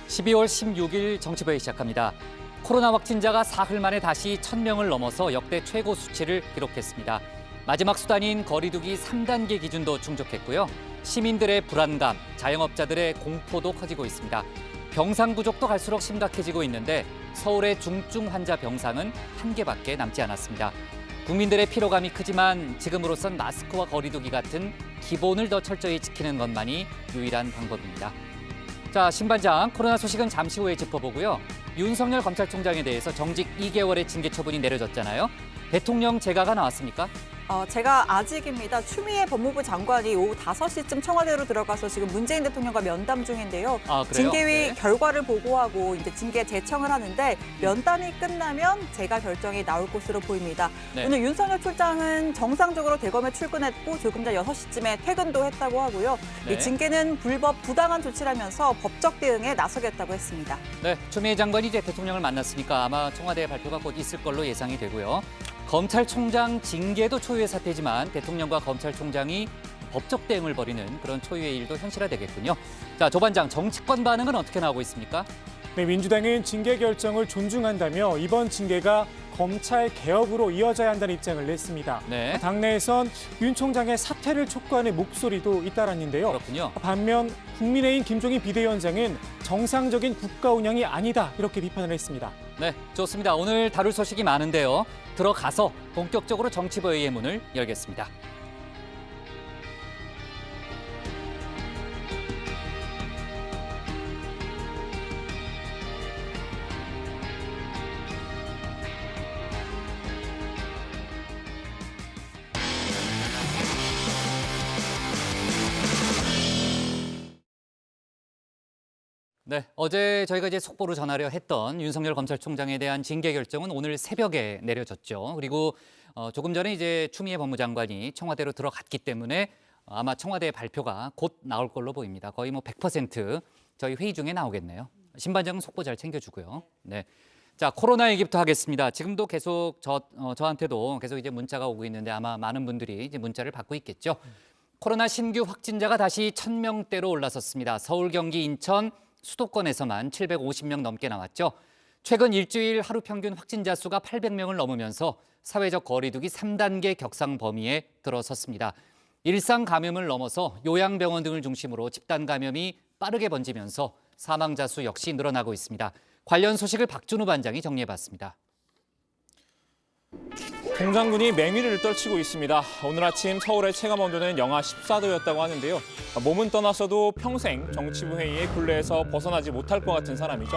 12월 16일 정치부회 시작합니다. 코로나 확진자가 사흘 만에 다시 1,000명을 넘어서 역대 최고 수치를 기록했습니다. 마지막 수단인 거리두기 3단계 기준도 충족했고요. 시민들의 불안감, 자영업자들의 공포도 커지고 있습니다. 병상 부족도 갈수록 심각해지고 있는데 서울의 중증 환자 병상은 1개밖에 남지 않았습니다. 국민들의 피로감이 크지만 지금으로선 마스크와 거리두기 같은 기본을 더 철저히 지키는 것만이 유일한 방법입니다. 자, 신반장, 코로나 소식은 잠시 후에 짚어보고요. 윤석열 검찰총장에 대해서 정직 2개월의 징계 처분이 내려졌잖아요. 대통령 재가가 나왔습니까? 제가 아직입니다. 추미애 법무부 장관이 오후 5시쯤 청와대로 들어가서 지금 문재인 대통령과 면담 중인데요. 그래요? 징계위 네. 결과를 보고하고 이제 징계 제청을 하는데 면담이 끝나면 재가 결정이 나올 것으로 보입니다. 네. 오늘 윤석열 총장은 정상적으로 대검에 출근했고 조금 전 6시쯤에 퇴근도 했다고 하고요. 네. 이 징계는 불법 부당한 조치라면서 법적 대응에 나서겠다고 했습니다. 네, 추미애 장관이 이제 대통령을 만났으니까 아마 청와대 발표가 곧 있을 걸로 예상이 되고요. 검찰총장 징계도 초유의 사태지만 대통령과 검찰총장이 법적 대응을 벌이는 그런 초유의 일도 현실화되겠군요. 자, 조 반장, 정치권 반응은 어떻게 나오고 있습니까? 네, 민주당은 징계 결정을 존중한다며 이번 징계가 검찰 개혁으로 이어져야 한다는 입장을 냈습니다. 네. 당내에선 윤 총장의 사퇴를 촉구하는 목소리도 잇따랐는데요. 그렇군요. 반면 국민의힘 김종인 비대위원장은 정상적인 국가 운영이 아니다 이렇게 비판을 했습니다. 네, 좋습니다. 오늘 다룰 소식이 많은데요. 들어가서 본격적으로 정치부회의 문을 열겠습니다. 네, 어제 저희가 이제 속보로 전하려 했던 윤석열 검찰총장에 대한 징계 결정은 오늘 새벽에 내려졌죠. 그리고 조금 전에 이제 추미애 법무장관이 청와대로 들어갔기 때문에 아마 청와대 발표가 곧 나올 걸로 보입니다. 거의 뭐 100% 저희 회의 중에 나오겠네요. 신반장은 속보 잘 챙겨주고요. 네. 자, 코로나 얘기부터 하겠습니다. 지금도 계속 저한테도 계속 이제 문자가 오고 있는데 아마 많은 분들이 이제 문자를 받고 있겠죠. 코로나 신규 확진자가 다시 1,000명대로 올라섰습니다. 서울, 경기, 인천, 수도권에서만 750명 넘게 나왔죠. 최근 일주일 하루 평균 확진자 수가 800명을 넘으면서 사회적 거리두기 3단계 격상 범위에 들어섰습니다. 일상 감염을 넘어서 요양병원 등을 중심으로 집단 감염이 빠르게 번지면서 사망자 수 역시 늘어나고 있습니다. 관련 소식을 박준우 반장이 정리해봤습니다. 동장군이 맹위를 떨치고 있습니다. 오늘 아침 서울의 체감온도는 영하 14도였다고 하는데요. 몸은 떠나서도 평생 정치부 회의의 굴레에서 벗어나지 못할 것 같은 사람이죠.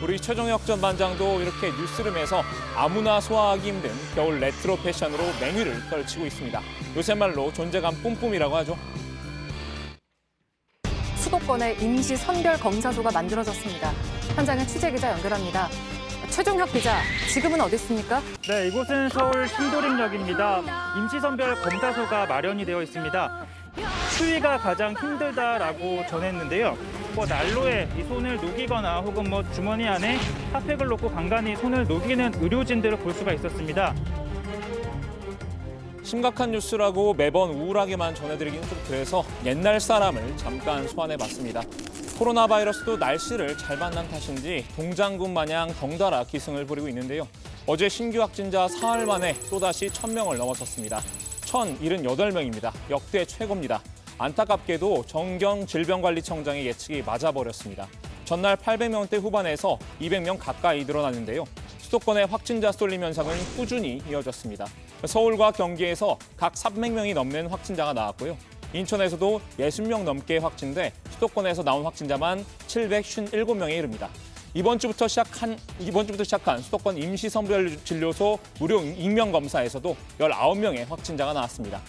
우리 최종혁 전 반장도 이렇게 뉴스룸에서 아무나 소화하기 힘든 겨울 레트로 패션으로 맹위를 떨치고 있습니다. 요새 말로 존재감 뿜뿜이라고 하죠. 수도권에 임시 선별 검사소가 만들어졌습니다. 현장에 취재기자 연결합니다. 최종혁 기자, 지금은 어디 있습니까? 네, 이곳은 서울 신도림역입니다. 임시선별 검사소가 마련이 되어 있습니다. 추위가 가장 힘들다라고 전했는데요. 난로에 이 손을 녹이거나 혹은 주머니 안에 핫팩을 놓고 간간히 손을 녹이는 의료진들을 볼 수가 있었습니다. 심각한 뉴스라고 매번 우울하게만 전해드리기는 좀 그래서 옛날 사람을 잠깐 소환해봤습니다. 코로나 바이러스도 날씨를 잘 만난 탓인지 동장군 마냥 덩달아 기승을 부리고 있는데요. 어제 신규 확진자 사흘 만에 또다시 1,000명을 넘어섰습니다. 1,078명입니다. 역대 최고입니다. 안타깝게도 정경 질병관리청장의 예측이 맞아버렸습니다. 전날 800명대 후반에서 200명 가까이 늘어났는데요. 수도권의 확진자 쏠림 현상은 꾸준히 이어졌습니다. 서울과 경기에서 각 300명이 넘는 확진자가 나왔고요. 인천에서도 60명 넘게 확진돼 수도권에서 나온 확진자만 757명에 이릅니다. 이번 주부터 시작한 수도권 임시선별진료소 무료 익명검사에서도 19명의 확진자가 나왔습니다.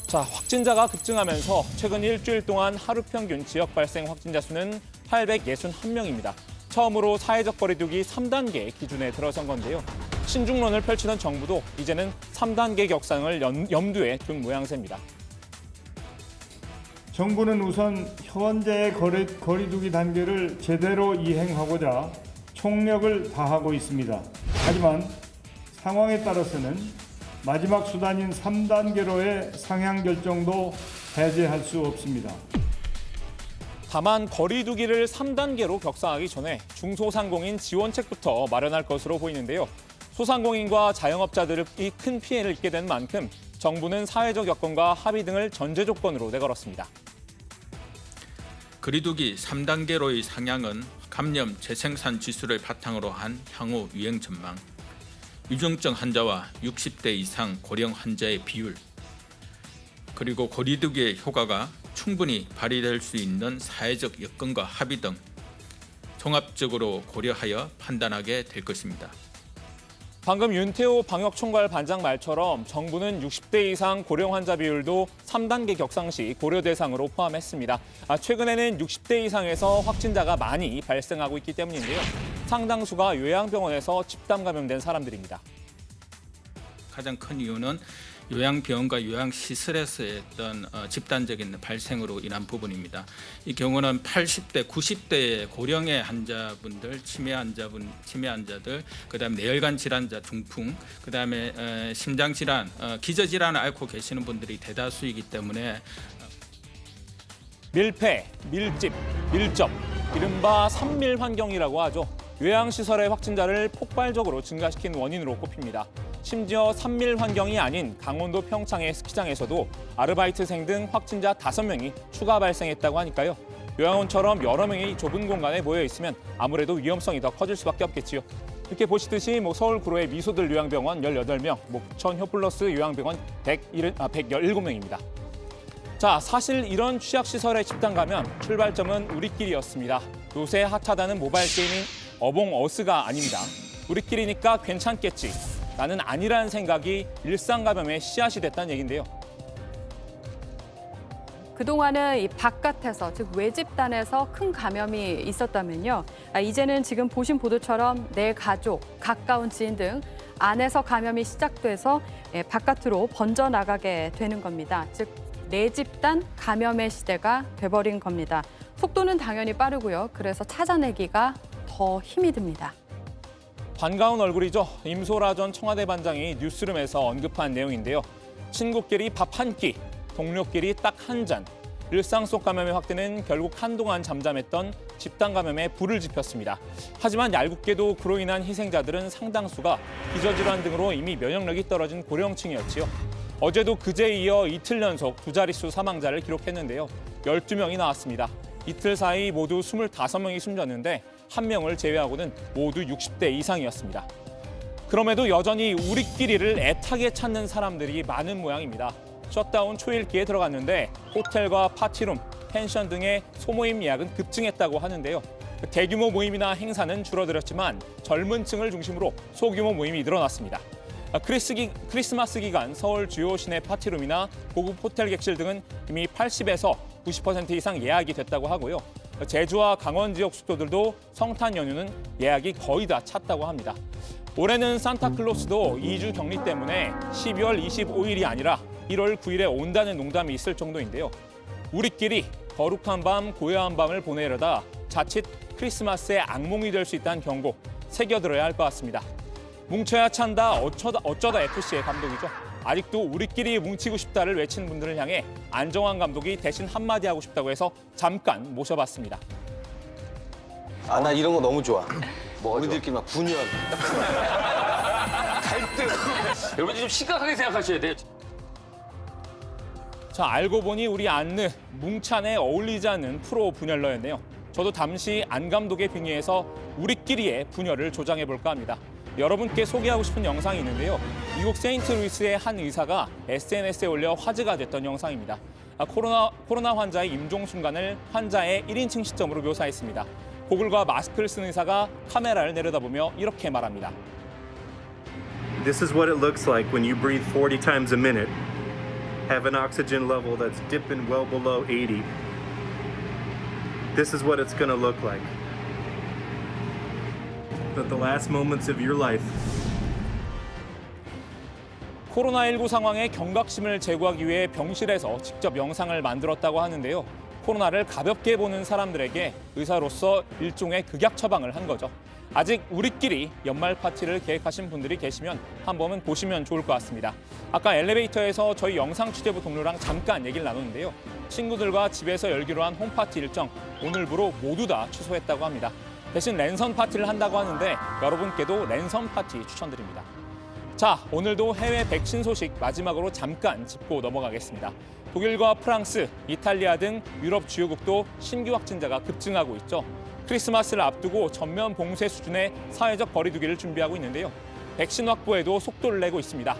자, 확진자가 급증하면서 최근 일주일 동안 하루 평균 지역 발생 확진자 수는 861명입니다. 처음으로 사회적 거리두기 3단계 기준에 들어선 건데요. 신중론을 펼치던 정부도 이제는 3단계 격상을 염두에 둔 모양새입니다. 정부는 우선 현재의 거리두기 단계를 제대로 이행하고자 총력을 다하고 있습니다. 하지만 상황에 따라서는 마지막 수단인 3단계로의 상향 결정도 배제할 수 없습니다. 다만 거리 두기를 3단계로 격상하기 전에 중소상공인 지원책부터 마련할 것으로 보이는데요. 소상공인과 자영업자들이 큰 피해를 입게 된 만큼 정부는 사회적 여건과 합의 등을 전제 조건으로 내걸었습니다. 거리두기 3단계로의 상향은 감염 재생산 지수를 바탕으로 한 향후 유행 전망, 위중증 환자와 60대 이상 고령 환자의 비율, 그리고 거리두기의 효과가 충분히 발휘될 수 있는 사회적 여건과 합의 등 종합적으로 고려하여 판단하게 될 것입니다. 방금 윤태호 방역총괄 반장 말처럼 정부는 60대 이상 고령 환자 비율도 3단계 격상 시 고려 대상으로 포함했습니다. 최근에는 60대 이상에서 확진자가 많이 발생하고 있기 때문인데요. 상당수가 요양병원에서 집단 감염된 사람들입니다. 가장 큰 이유는 요양병원과 요양시설에서의 어떤 집단적인 발생으로 인한 부분입니다. 이 경우는 80대, 90대의 고령의 환자분들, 치매 환자들, 그다음에 뇌혈관 질환자 중풍, 그다음에 심장 질환, 기저 질환을 앓고 계시는 분들이 대다수이기 때문에 밀폐, 밀집, 밀접, 이른바 산밀 환경이라고 하죠. 요양시설의 확진자를 폭발적으로 증가시킨 원인으로 꼽힙니다. 심지어 산밀 환경이 아닌 강원도 평창의 스키장에서도 아르바이트생 등 확진자 5명이 추가 발생했다고 하니까요. 요양원처럼 여러 명이 좁은 공간에 모여 있으면 아무래도 위험성이 더 커질 수밖에 없겠지요. 이렇게 보시듯이 서울 구로의 미소들 요양병원 18명, 부천 효플러스 요양병원 117명입니다. 자, 사실 이런 취약시설의 집단 감염 출발점은 우리끼리였습니다. 요새 핫하다는 모바일 게임인 어봉어스가 아닙니다. 우리끼리니까 괜찮겠지. 나는 아니라는 생각이 일상 감염의 씨앗이 됐다는 얘긴데요. 그동안은 이 바깥에서, 즉 외집단에서 큰 감염이 있었다면요. 이제는 지금 보신 보도처럼 내 가족, 가까운 지인 등 안에서 감염이 시작돼서 바깥으로 번져나가게 되는 겁니다. 즉 내집단 감염의 시대가 돼버린 겁니다. 속도는 당연히 빠르고요. 그래서 찾아내기가 더 힘이 듭니다. 반가운 얼굴이죠. 임소라 전 청와대 반장이 뉴스룸에서 언급한 내용인데요. 친구끼리 밥 한 끼, 동료끼리 딱 한 잔. 일상 속 감염의 확대는 결국 한동안 잠잠했던 집단 감염에 불을 지폈습니다. 하지만 얄궂게도 그로 인한 희생자들은 상당수가 기저질환 등으로 이미 면역력이 떨어진 고령층이었지요. 어제도 그제에 이어 이틀 연속 2자릿수 사망자를 기록했는데요. 12명이 나왔습니다. 이틀 사이 모두 25명이 숨졌는데 1명을 제외하고는 모두 60대 이상이었습니다. 그럼에도 여전히 우리끼리를 애타게 찾는 사람들이 많은 모양입니다. 셧다운 초일기에 들어갔는데 호텔과 파티룸, 펜션 등의 소모임 예약은 급증했다고 하는데요. 대규모 모임이나 행사는 줄어들었지만 젊은 층을 중심으로 소규모 모임이 늘어났습니다. 크리스마스 기간 서울 주요 시내 파티룸이나 고급 호텔 객실 등은 이미 80에서 90% 이상 예약이 됐다고 하고요. 제주와 강원 지역 숙소들도 성탄 연휴는 예약이 거의 다 찼다고 합니다. 올해는 산타클로스도 2주 격리 때문에 12월 25일이 아니라 1월 9일에 온다는 농담이 있을 정도인데요. 우리끼리 거룩한 밤, 고요한 밤을 보내려다 자칫 크리스마스의 악몽이 될 수 있다는 경고 새겨들어야 할 것 같습니다. 뭉쳐야 찬다 어쩌다 FC의 감독이죠. 아직도 우리끼리 뭉치고 싶다를 외치는 분들을 향해 안정환 감독이 대신 한마디 하고 싶다고 해서 잠깐 모셔봤습니다. 아, 나 이런 거 너무 좋아. 우리들끼리 막 분열. 갈등. 여러분 좀 심각하게 생각하셔야 돼요. 자, 알고 보니 우리 안느 뭉찬에 어울리지 않는 프로 분열러였네요. 저도 잠시 안 감독의 빙의에서 우리끼리의 분열을 조장해볼까 합니다. 여러분께 소개하고 싶은 영상이 있는데요. 미국 세인트루이스의 한 의사가 SNS에 올려 화제가 됐던 영상입니다. 코로나 환자의 임종 순간을 환자의 1인칭 시점으로 묘사했습니다. 고글과 마스크를 쓴 의사가 카메라를 내려다보며 이렇게 말합니다. This is what it looks like when you breathe 40 times a minute, have an oxygen level that's dipping well below 80. This is what it's going to look like. But the last moments of your life. 코로나19 상황에 경각심을 제고하기 위해 병실에서 직접 영상을 만들었다고 하는데요. 코로나를 가볍게 보는 사람들에게 의사로서 일종의 극약 처방을 한 거죠. 아직 우리끼리 연말 파티를 계획하신 분들이 계시면 한 번은 보시면 좋을 것 같습니다. 아까 엘리베이터에서 저희 영상 취재부 동료랑 잠깐 얘기를 나눴는데요. 친구들과 집에서 열기로 한 홈파티 일정 오늘부로 모두 다 취소했다고 합니다. 대신 랜선 파티를 한다고 하는데 여러분께도 랜선 파티 추천드립니다. 자, 오늘도 해외 백신 소식 마지막으로 잠깐 짚고 넘어가겠습니다. 독일과 프랑스, 이탈리아 등 유럽 주요국도 신규 확진자가 급증하고 있죠. 크리스마스를 앞두고 전면 봉쇄 수준의 사회적 거리두기를 준비하고 있는데요. 백신 확보에도 속도를 내고 있습니다.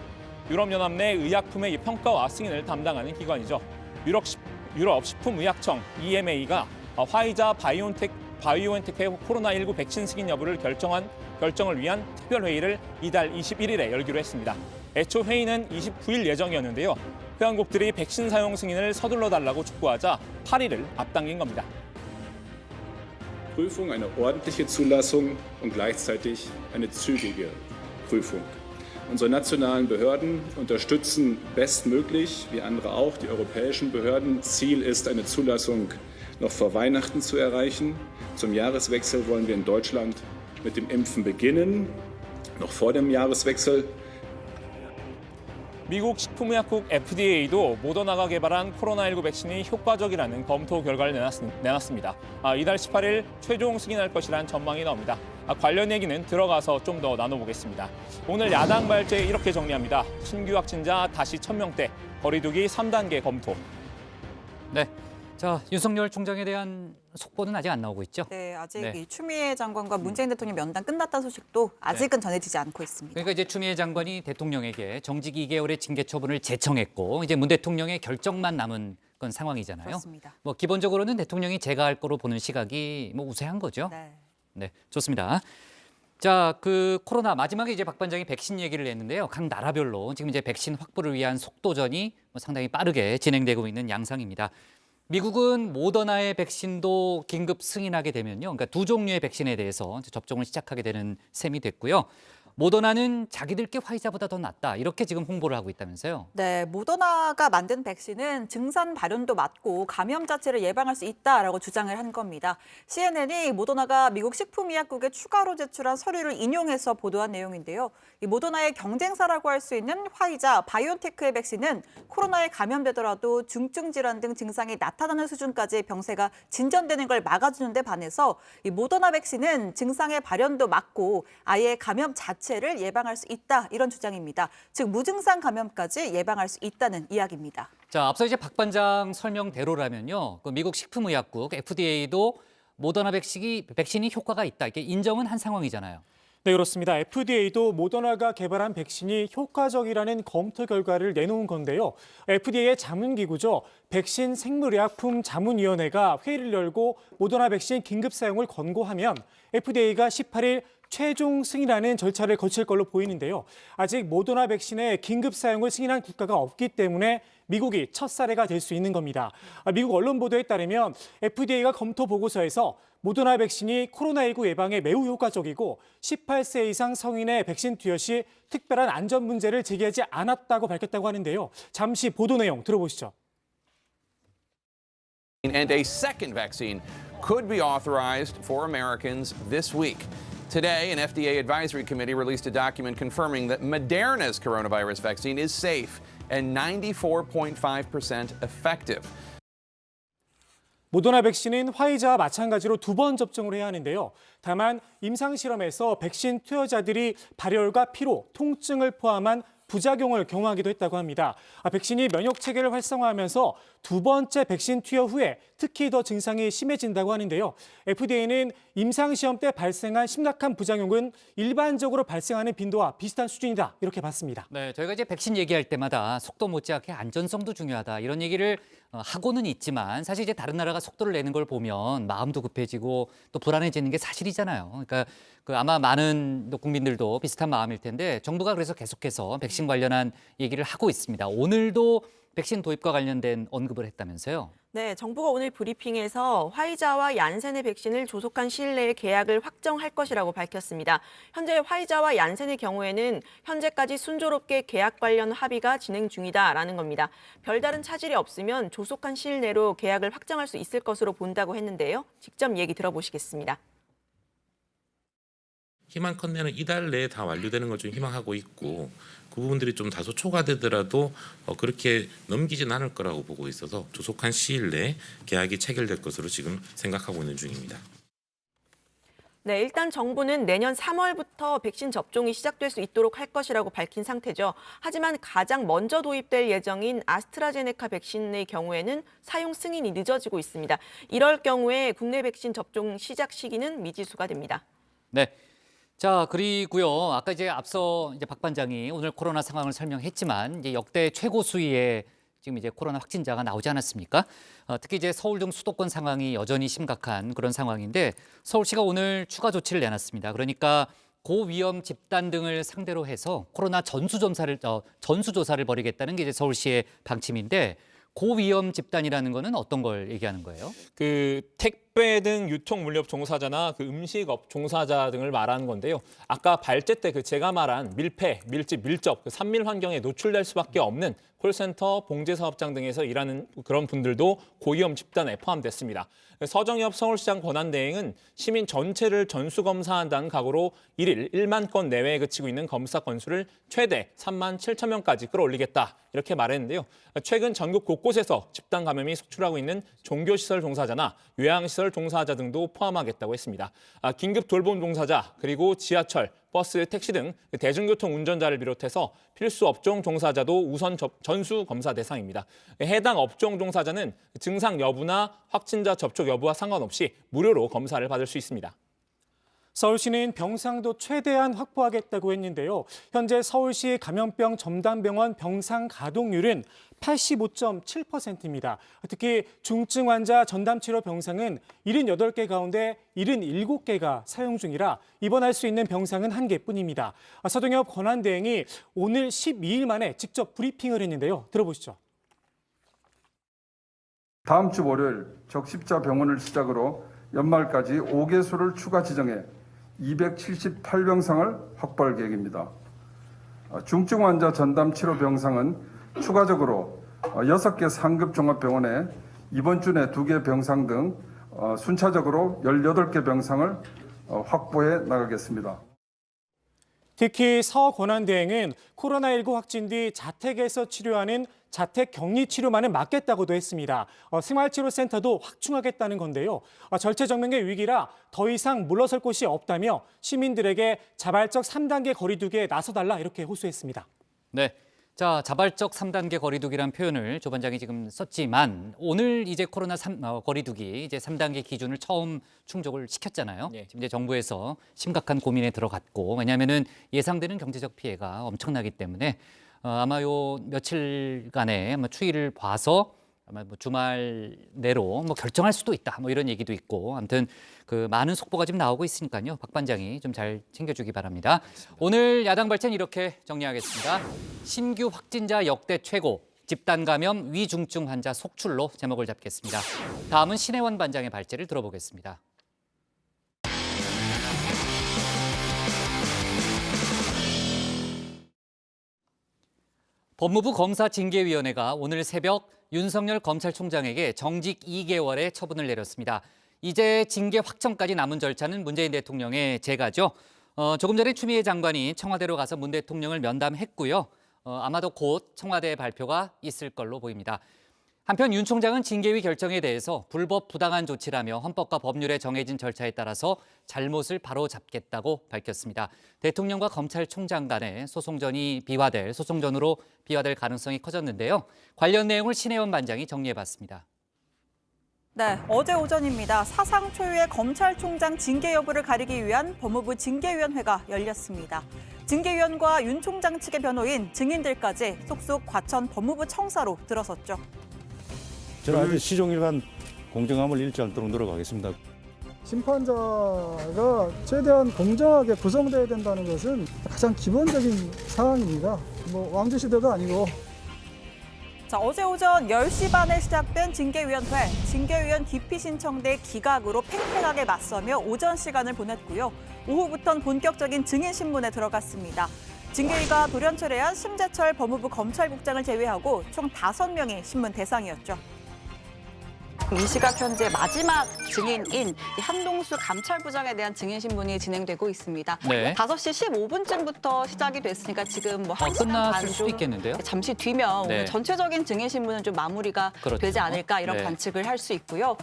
유럽연합 내 의약품의 평가와 승인을 담당하는 기관이죠. 유럽 식품의약청 EMA가 화이자 바이오엔텍의 코로나19 백신 승인 여부를 결정을 위한 특별회의를 이달 21일에 열기로 했습니다. 애초 회의는 29일 예정이었는데요. 회원국들이 백신 사용 승인을 서둘러 달라고 촉구하자 8일을 앞당긴 겁니다. Prüfung, eine ordentliche Zulassung und gleichzeitig eine zügige Prüfung. Unsere nationalen Behörden unterstützen bestmöglich, wie andere auch, die europäischen Behörden. Ziel ist, eine Zulassung noch vor Weihnachten zu erreichen. Zum Jahreswechsel wollen wir in Deutschland mit dem Impfen beginnen, noch vor dem Jahreswechsel. 미국 식품의약국 FDA도 모더나가 개발한 코로나19 백신이 효과적이라는 검토 결과를 내놨습니다. 이달 18일 최종 승인할 것이란 전망이 나옵니다. 관련 얘기는 들어가서 좀 더 나눠보겠습니다. 오늘 야당 발제에 이렇게 정리합니다. 신규 확진자 다시 1000명대, 거리두기 3단계 검토. 네. 자, 윤석열 총장에 대한 속보는 아직 안 나오고 있죠? 네, 아직 네. 이 추미애 장관과 문재인 대통령 면담 끝났다는 소식도 아직은 전해지지 않고 있습니다. 그러니까 이제 추미애 장관이 대통령에게 정직 2개월의 징계 처분을 제청했고 이제 문 대통령의 결정만 남은 건 상황이잖아요. 그렇습니다. 뭐 기본적으로는 대통령이 제거할 거로 보는 시각이 뭐 우세한 거죠. 네. 네, 좋습니다. 자, 그 코로나 마지막에 이제 박 반장이 백신 얘기를 했는데요. 각 나라별로 지금 이제 백신 확보를 위한 속도전이 상당히 빠르게 진행되고 있는 양상입니다. 미국은 모더나의 백신도 긴급 승인하게 되면요. 그러니까 두 종류의 백신에 대해서 접종을 시작하게 되는 셈이 됐고요. 모더나는 자기들께 화이자보다 더 낫다. 이렇게 지금 홍보를 하고 있다면서요. 네, 모더나가 만든 백신은 증산 발현도 맞고 감염 자체를 예방할 수 있다라고 주장을 한 겁니다. CNN이 모더나가 미국 식품의약국에 추가로 제출한 서류를 인용해서 보도한 내용인데요. 이 모더나의 경쟁사라고 할 수 있는 화이자, 바이오엔테크의 백신은 코로나에 감염되더라도 중증 질환 등 증상이 나타나는 수준까지 병세가 진전되는 걸 막아주는 데 반해서 이 모더나 백신은 증상의 발현도 막고 아예 감염 자체를 예방할 수 있다, 이런 주장입니다. 즉 무증상 감염까지 예방할 수 있다는 이야기입니다. 자, 앞서 이제 박 반장 설명대로라면요. 그 미국 식품의약국 FDA도 모더나 백신이 효과가 있다. 이렇게 인정은 한 상황이잖아요. 네, 그렇습니다. FDA도 모더나가 개발한 백신이 효과적이라는 검토 결과를 내놓은 건데요. FDA의 자문기구죠. 백신 생물의약품 자문위원회가 회의를 열고 모더나 백신 긴급 사용을 권고하면 FDA가 18일 최종 승인하는 절차를 거칠 걸로 보이는데요. 아직 모더나 백신의 긴급 사용을 승인한 국가가 없기 때문에 미국이 첫 사례가 될 수 있는 겁니다. 미국 언론 보도에 따르면 FDA가 검토 보고서에서 모더나 백신이 코로나19 예방에 매우 효과적이고 18세 이상 성인의 백신 투여 시 특별한 안전 문제를 제기하지 않았다고 밝혔다고 하는데요. 잠시 보도 내용 들어보시죠. And a second vaccine could be authorized for Americans this week. Today, an FDA advisory committee released a document confirming that Moderna's coronavirus vaccine is safe and 94.5% effective. 모더나 백신은 화이자와 마찬가지로 2번 접종을 해야 하는데요. 다만 임상실험에서 백신 투여자들이 발열과 피로, 통증을 포함한 부작용을 경험하기도 했다고 합니다. 백신이 면역 체계를 활성화하면서 두 번째 백신 투여 후에 특히 더 증상이 심해진다고 하는데요. FDA는 임상시험 때 발생한 심각한 부작용은 일반적으로 발생하는 빈도와 비슷한 수준이다, 이렇게 봤습니다. 네, 저희가 이제 백신 얘기할 때마다 속도 못지않게 안전성도 중요하다, 이런 얘기를 하고는 있지만 사실 이제 다른 나라가 속도를 내는 걸 보면 마음도 급해지고 또 불안해지는 게 사실이잖아요. 그러니까 아마 많은 국민들도 비슷한 마음일 텐데 정부가 그래서 계속해서 백신 관련한 얘기를 하고 있습니다. 오늘도 백신 도입과 관련된 언급을 했다면서요? 네, 정부가 오늘 브리핑에서 화이자와 얀센의 백신을 조속한 시일 내에 계약을 확정할 것이라고 밝혔습니다. 현재 화이자와 얀센의 경우에는 현재까지 순조롭게 계약 관련 합의가 진행 중이다라는 겁니다. 별다른 차질이 없으면 조속한 시일 내로 계약을 확정할 수 있을 것으로 본다고 했는데요. 직접 얘기 들어보시겠습니다. 희망컨대는 이달 내에 다 완료되는 걸 좀 희망하고 있고 그 부분들이 좀 다소 초과되더라도 그렇게 넘기진 않을 거라고 보고 있어서 조속한 시일 내에 계약이 체결될 것으로 지금 생각하고 있는 중입니다. 네, 일단 정부는 내년 3월부터 백신 접종이 시작될 수 있도록 할 것이라고 밝힌 상태죠. 하지만 가장 먼저 도입될 예정인 아스트라제네카 백신의 경우에는 사용 승인이 늦어지고 있습니다. 이럴 경우에 국내 백신 접종 시작 시기는 미지수가 됩니다. 네. 자, 그리고요. 아까 이제 앞서 박 반장이 오늘 코로나 상황을 설명했지만 이제 역대 최고 수위의 지금 이제 코로나 확진자가 나오지 않았습니까? 특히 이제 서울 등 수도권 상황이 여전히 심각한 그런 상황인데 서울시가 오늘 추가 조치를 내놨습니다. 그러니까 고위험 집단 등을 상대로 해서 코로나 전수조사를 벌이겠다는 게 이제 서울시의 방침인데 고위험 집단이라는 거는 어떤 걸 얘기하는 거예요? 그 택배 등 유통 물류업 종사자나 그 음식업 종사자 등을 말하는 건데요. 아까 발제 때 그 제가 말한 밀폐, 밀집, 밀접, 그 산밀 환경에 노출될 수밖에 없는 콜센터, 봉제 사업장 등에서 일하는 그런 분들도 고위험 집단에 포함됐습니다. 서정엽 서울시장 권한대행은 시민 전체를 전수검사한다는 각오로 1일 1만 건 내외에 그치고 있는 검사 건수를 최대 3만 7천 명까지 끌어올리겠다 이렇게 말했는데요. 최근 전국 곳곳에서 집단 감염이 속출하고 있는 종교시설 종사자나 요양시설 종사자 등도 포함하겠다고 했습니다. 긴급 돌봄 종사자 그리고 지하철, 버스, 택시 등 대중교통 운전자를 비롯해서 필수 업종 종사자도 우선 전수 검사 대상입니다. 해당 업종 종사자는 증상 여부나 확진자 접촉 여부와 상관없이 무료로 검사를 받을 수 있습니다. 서울시는 병상도 최대한 확보하겠다고 했는데요. 현재 서울시 감염병 전담병원 병상 가동률은 85.7%입니다. 특히 중증 환자 전담치료 병상은 78개 가운데 77개가 사용 중이라 입원할 수 있는 병상은 1개뿐입니다. 서동엽 권한대행이 오늘 12일 만에 직접 브리핑을 했는데요. 들어보시죠. 다음 주 월요일 적십자 병원을 시작으로 연말까지 5개소를 추가 지정해 278병상을 확보할 계획입니다. 중증 환자 전담 치료 병상은 추가적으로 6개 상급 종합병원에 이번 주 내 2개 병상 등 순차적으로 18개 병상을 확보해 나가겠습니다. 특히 서 권한대행은 코로나19 확진 뒤 자택에서 치료하는 자택 격리 치료만은 막겠다고도 했습니다. 생활치료센터도 확충하겠다는 건데요. 절체절명의 위기라 더 이상 물러설 곳이 없다며 시민들에게 자발적 3단계 거리두기에 나서달라 이렇게 호소했습니다. 네. 자, 자발적 3단계 거리두기란 표현을 조 반장이 지금 썼지만 오늘 이제 코로나 거리두기 이제 3단계 기준을 처음 충족을 시켰잖아요. 네. 지금 이제 정부에서 심각한 고민에 들어갔고 왜냐하면은 예상되는 경제적 피해가 엄청나기 때문에 아마 요 며칠간의 추이를 봐서 아마 주말 내로 결정할 수도 있다. 이런 얘기도 있고 아무튼 그 많은 속보가 지금 나오고 있으니까요. 박 반장이 좀 잘 챙겨주기 바랍니다. 오늘 야당 발제는 이렇게 정리하겠습니다. 신규 확진자 역대 최고, 집단 감염 위중증 환자 속출로 제목을 잡겠습니다. 다음은 신혜원 반장의 발제를 들어보겠습니다. 법무부 검사징계위원회가 오늘 새벽 윤석열 검찰총장에게 정직 2개월의 처분을 내렸습니다. 이제 징계 확정까지 남은 절차는 문재인 대통령의 재가죠. 조금 전에 추미애 장관이 청와대로 가서 문 대통령을 면담했고요. 아마도 곧 청와대 발표가 있을 걸로 보입니다. 한편 윤 총장은 징계위 결정에 대해서 불법 부당한 조치라며 헌법과 법률에 정해진 절차에 따라서 잘못을 바로잡겠다고 밝혔습니다. 대통령과 검찰총장 간의 소송전으로 비화될 가능성이 커졌는데요. 관련 내용을 신혜원 반장이 정리해봤습니다. 네, 어제 오전입니다. 사상 초유의 검찰총장 징계 여부를 가리기 위한 법무부 징계위원회가 열렸습니다. 징계위원과 윤 총장 측의 변호인, 증인들까지 속속 과천 법무부 청사로 들어섰죠. 저는 시종일관 공정함을 잃지 않도록 노력하겠습니다. 심판자가 최대한 공정하게 구성돼야 된다는 것은 가장 기본적인 사항입니다. 왕조 시대도 아니고. 자, 어제 오전 10시 반에 시작된 징계위원회. 징계위원 기피 신청대 기각으로 팽팽하게 맞서며 오전 시간을 보냈고요. 오후부터는 본격적인 증인 신문에 들어갔습니다. 징계위가 돌연 철회한 심재철 법무부 검찰국장을 제외하고 총 5명이 신문 대상이었죠. 이 시각 현재 마지막 증인인 한동수 감찰부장에 대한 증인 신문이 진행되고 있습니다. 네. 5시 15분쯤부터 시작이 됐으니까 지금 뭐 1시간 끝났을 반 수도 좀 있겠는데요? 잠시 뒤면 네. 오늘 전체적인 증인 신문은 좀 마무리가 그렇죠. 되지 않을까 이런 네. 관측을 할 수 있고요.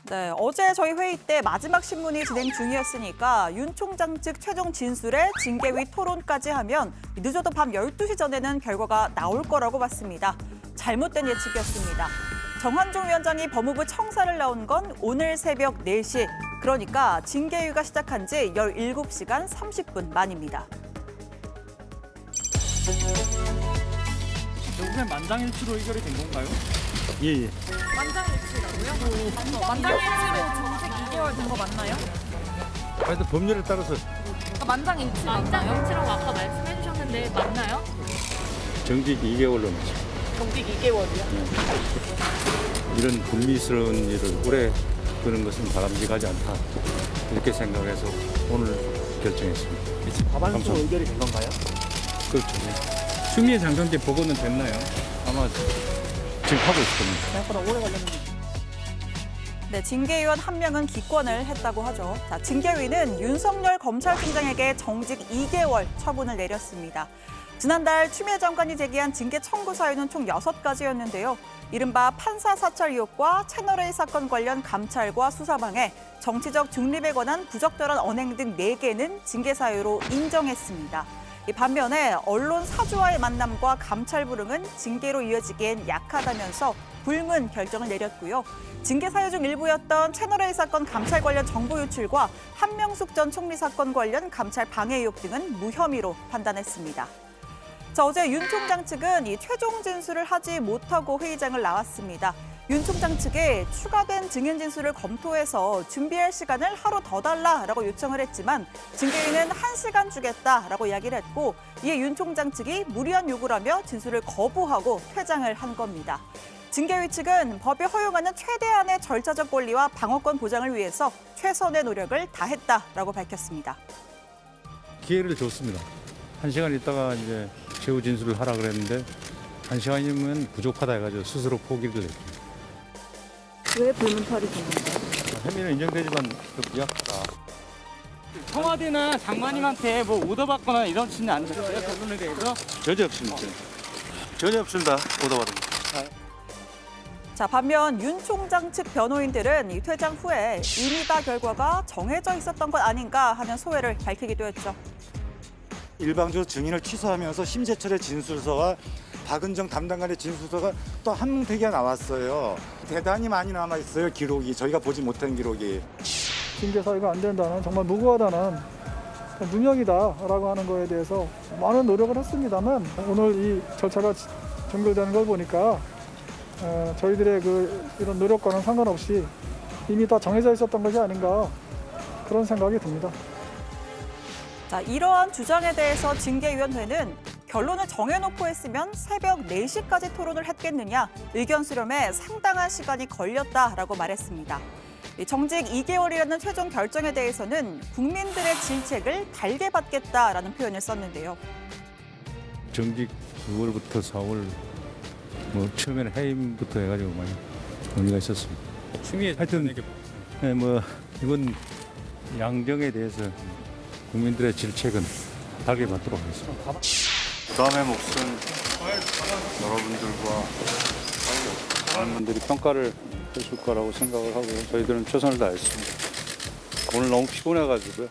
네, 어제 저희 회의 때 마지막 신문이 진행 중이었으니까 윤 총장 측 최종 진술에 징계위 토론까지 하면 늦어도 밤 12시 전에는 결과가 나올 거라고 봤습니다. 잘못된 예측이었습니다. 정환종 위원장이 법무부 청사를 나온 건 오늘 새벽 4시. 그러니까 징계위가 시작한 지 17시간 30분 만입니다. 결국엔 만장일치로 의결이 된 건가요? 예. 만장일치라고요? 만장일치로 정직 2개월 된 거 맞나요? 하여튼 법률에 따라서 만장일치 만장일치라고 아까 말씀해 주셨는데 맞나요? 정직 2개월로 나죠. 정직 2개월이요? 이런 불미스러운 일을 오래 두는 것은 바람직하지 않다. 이렇게 생각해서 오늘 결정했습니다. 과반수 의결이 된 건가요? 그렇죠. 추미애 장관께 보고는 됐나요? 아마 지금 하고 있을 겁니다. 생각보다 오래 걸렸는데. 네, 징계위원 1명은 기권을 했다고 하죠. 자, 징계위는 윤석열 검찰총장에게 정직 2개월 처분을 내렸습니다. 지난달 추미애 장관이 제기한 징계 청구 사유는 총 6가지였는데요. 이른바 판사 사찰 의혹과 채널A 사건 관련 감찰과 수사방해, 정치적 중립에 관한 부적절한 언행 등 4개는 징계 사유로 인정했습니다. 반면에 언론 사주와의 만남과 감찰 불응은 징계로 이어지기엔 약하다면서 불문 결정을 내렸고요. 징계 사유 중 일부였던 채널A 사건 감찰 관련 정보 유출과 한명숙 전 총리 사건 관련 감찰 방해 의혹 등은 무혐의로 판단했습니다. 자, 어제 윤 총장 측은 이 최종 진술을 하지 못하고 회의장을 나왔습니다. 윤 총장 측에 추가된 증인 진술을 검토해서 준비할 시간을 하루 더 달라라고 요청을 했지만 징계위는 1시간 주겠다라고 이야기를 했고 이에 윤 총장 측이 무리한 요구라며 진술을 거부하고 퇴장을 한 겁니다. 징계위 측은 법이 허용하는 최대한의 절차적 권리와 방어권 보장을 위해서 최선의 노력을 다했다라고 밝혔습니다. 기회를 줬습니다. 1시간 있다가 이제 최후 진술을 하라 그랬는데 1시간이면 부족하다 해가지고 스스로 포기를 했죠. 왜 불문탈이 된 건가요? 혐의는 인정되지만 좀 미약하다. 청와대나 장관님한테 뭐 오더받거나 이러지는 않으셨어요? 결론에 대해서? 전혀 없습니다. 전혀 없습니다. 오더받은 거. 자, 반면 윤 총장 측 변호인들은 이 퇴장 후에 이미 다 결과가 정해져 있었던 것 아닌가 하는 소회를 밝히기도 했죠. 일방적으로 증인을 취소하면서 심재철의 진술서와 박은정 담당관의 진술서가 또 한뭉태기가 나왔어요. 대단히 많이 남아있어요, 기록이. 저희가 보지 못한 기록이. 징계 사유가 안 된다는 정말 무고하다는 누명이다라고 하는 거에 대해서 많은 노력을 했습니다만 오늘 이 절차가 종결되는 걸 보니까 저희들의 이런 노력과는 상관없이 이미 다 정해져 있었던 것이 아닌가 그런 생각이 듭니다. 자, 이러한 주장에 대해서 징계위원회는 결론을 정해놓고 했으면 새벽 4시까지 토론을 했겠느냐, 의견 수렴에 상당한 시간이 걸렸다라고 말했습니다. 정직 2개월이라는 최종 결정에 대해서는 국민들의 질책을 달게 받겠다라는 표현을 썼는데요. 정직 9월부터 4월 뭐 처음에는 해임부터 해가지고 많이 논의가 있었습니다. 하여튼 네, 뭐 이번 양정에 대해서 국민들의 질책은 달게 받도록 하겠습니다. 다음의 몫은 여러분들과 많은 분들이 평가를 해줄 거라고 생각을 하고 저희들은 최선을 다했습니다. 오늘 너무 피곤해가지고요.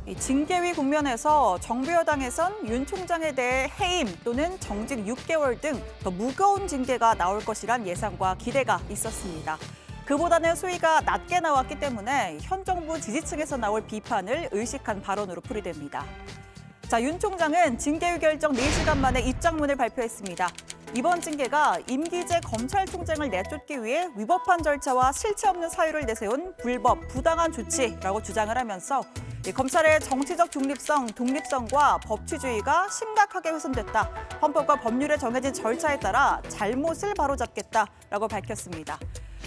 이 징계위 국면에서 정부 여당에선 윤 총장에 대해 해임 또는 정직 6개월 등 더 무거운 징계가 나올 것이란 예상과 기대가 있었습니다. 그보다는 수위가 낮게 나왔기 때문에 현 정부 지지층에서 나올 비판을 의식한 발언으로 풀이됩니다. 자, 윤 총장은 징계위 결정 4시간 만에 입장문을 발표했습니다. 이번 징계가 임기제 검찰총장을 내쫓기 위해 위법한 절차와 실체 없는 사유를 내세운 불법, 부당한 조치라고 주장을 하면서 검찰의 정치적 중립성, 독립성과 법치주의가 심각하게 훼손됐다. 헌법과 법률에 정해진 절차에 따라 잘못을 바로잡겠다라고 밝혔습니다.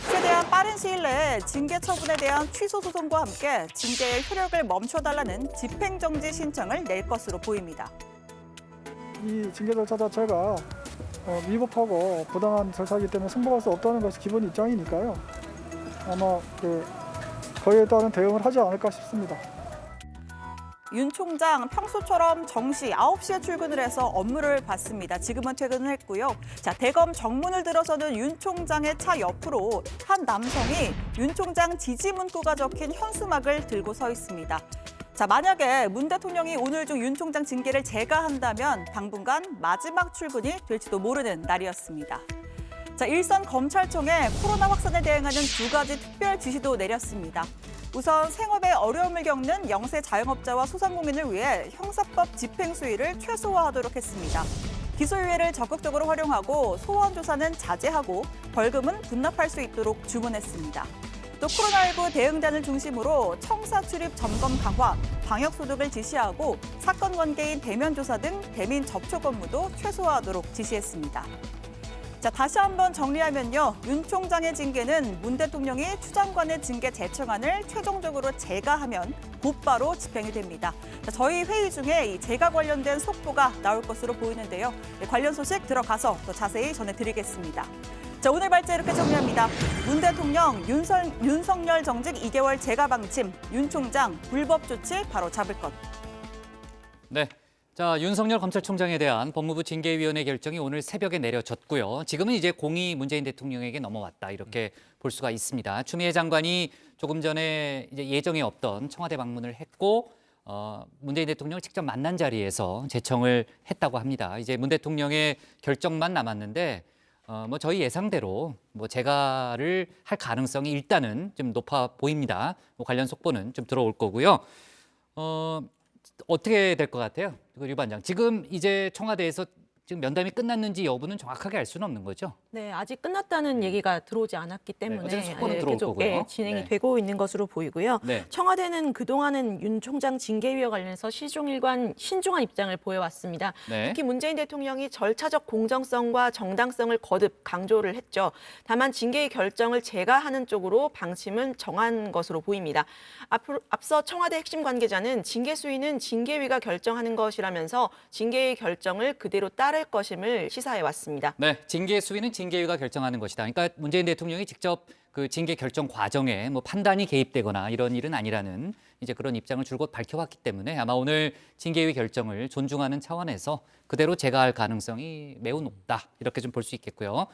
최대한 빠른 시일 내에 징계 처분에 대한 취소 소송과 함께 징계의 효력을 멈춰달라는 집행정지 신청을 낼 것으로 보입니다. 이 징계 절차 자체가 위법하고 부당한 절차이기 때문에 승복할 수 없다는 것이 기본 입장이니까요. 아마 그에 따른 대응을 하지 않을까 싶습니다. 윤 총장 평소처럼 정시 9시에 출근을 해서 업무를 봤습니다. 지금은 퇴근을 했고요. 자, 대검 정문을 들어서는 윤 총장의 차 옆으로 한 남성이 윤 총장 지지 문구가 적힌 현수막을 들고 서 있습니다. 자, 만약에 문 대통령이 오늘 중 윤 총장 징계를 재가한다면 당분간 마지막 출근이 될지도 모르는 날이었습니다. 자, 일선 검찰청에 코로나 확산에 대응하는 2가지 특별 지시도 내렸습니다. 우선 생업에 어려움을 겪는 영세 자영업자와 소상공인을 위해 형사법 집행 수위를 최소화하도록 했습니다. 기소유예를 적극적으로 활용하고 소원 조사는 자제하고 벌금은 분납할 수 있도록 주문했습니다. 또 코로나19 대응단을 중심으로 청사 출입 점검 강화, 방역 소독을 지시하고 사건 관계인 대면 조사 등 대민 접촉 업무도 최소화하도록 지시했습니다. 자, 다시 한번 정리하면요. 윤 총장의 징계는 문 대통령이 추 장관의 징계 제청안을 최종적으로 재가하면 곧바로 집행이 됩니다. 자, 저희 회의 중에 이 재가 관련된 속보가 나올 것으로 보이는데요. 관련 소식 들어가서 더 자세히 전해드리겠습니다. 자, 오늘 발제 이렇게 정리합니다. 문 대통령 윤석열 정직 2개월 재가 방침, 윤 총장 불법 조치 바로 잡을 것. 네. 자, 윤석열 검찰총장에 대한 법무부 징계위원회 결정이 오늘 새벽에 내려졌고요. 지금은 이제 공이 문재인 대통령에게 넘어왔다 이렇게 볼 수가 있습니다. 추미애 장관이 조금 전에 이제 예정에 없던 청와대 방문을 했고 문재인 대통령을 직접 만난 자리에서 제청을 했다고 합니다. 이제 문 대통령의 결정만 남았는데 뭐 저희 예상대로 뭐 재가를 할 가능성이 일단은 좀 높아 보입니다. 뭐 관련 속보는 좀 들어올 거고요. 어떻게 될 것 같아요? 유 반장. 지금 이제 청와대에서 지금 면담이 끝났는지 여부는 정확하게 알 수는 없는 거죠? 네, 아직 끝났다는 얘기가 들어오지 않았기 때문에 어쨌든 속보는 들어올 계속 거고요. 진행이 네. 되고 있는 것으로 보이고요. 네. 청와대는 그동안은 윤 총장 징계위와 관련해서 신중한 입장을 보여왔습니다. 네. 특히 문재인 대통령이 절차적 공정성과 정당성을 거듭 강조를 했죠. 다만 징계의 결정을 재가하는 쪽으로 방침은 정한 것으로 보입니다. 앞서 청와대 핵심 관계자는 징계 수위는 징계위가 결정하는 것이라면서 징계의 결정을 그대로 따를 것임을 시사해왔습니다. 네, 징계 수위는 징계위가 결정하는 것이다. 그러니까 문재인 대통령이 직접 그 징계 결정 과정에 뭐 판단이 개입되거나 이런 일은 아니라는 이제 그런 입장을 줄곧 밝혀왔기 때문에 아마 오늘 징계위 결정을 존중하는 차원에서 그대로 재가할 가능성이 매우 높다 이렇게 좀 볼 수 있겠고요.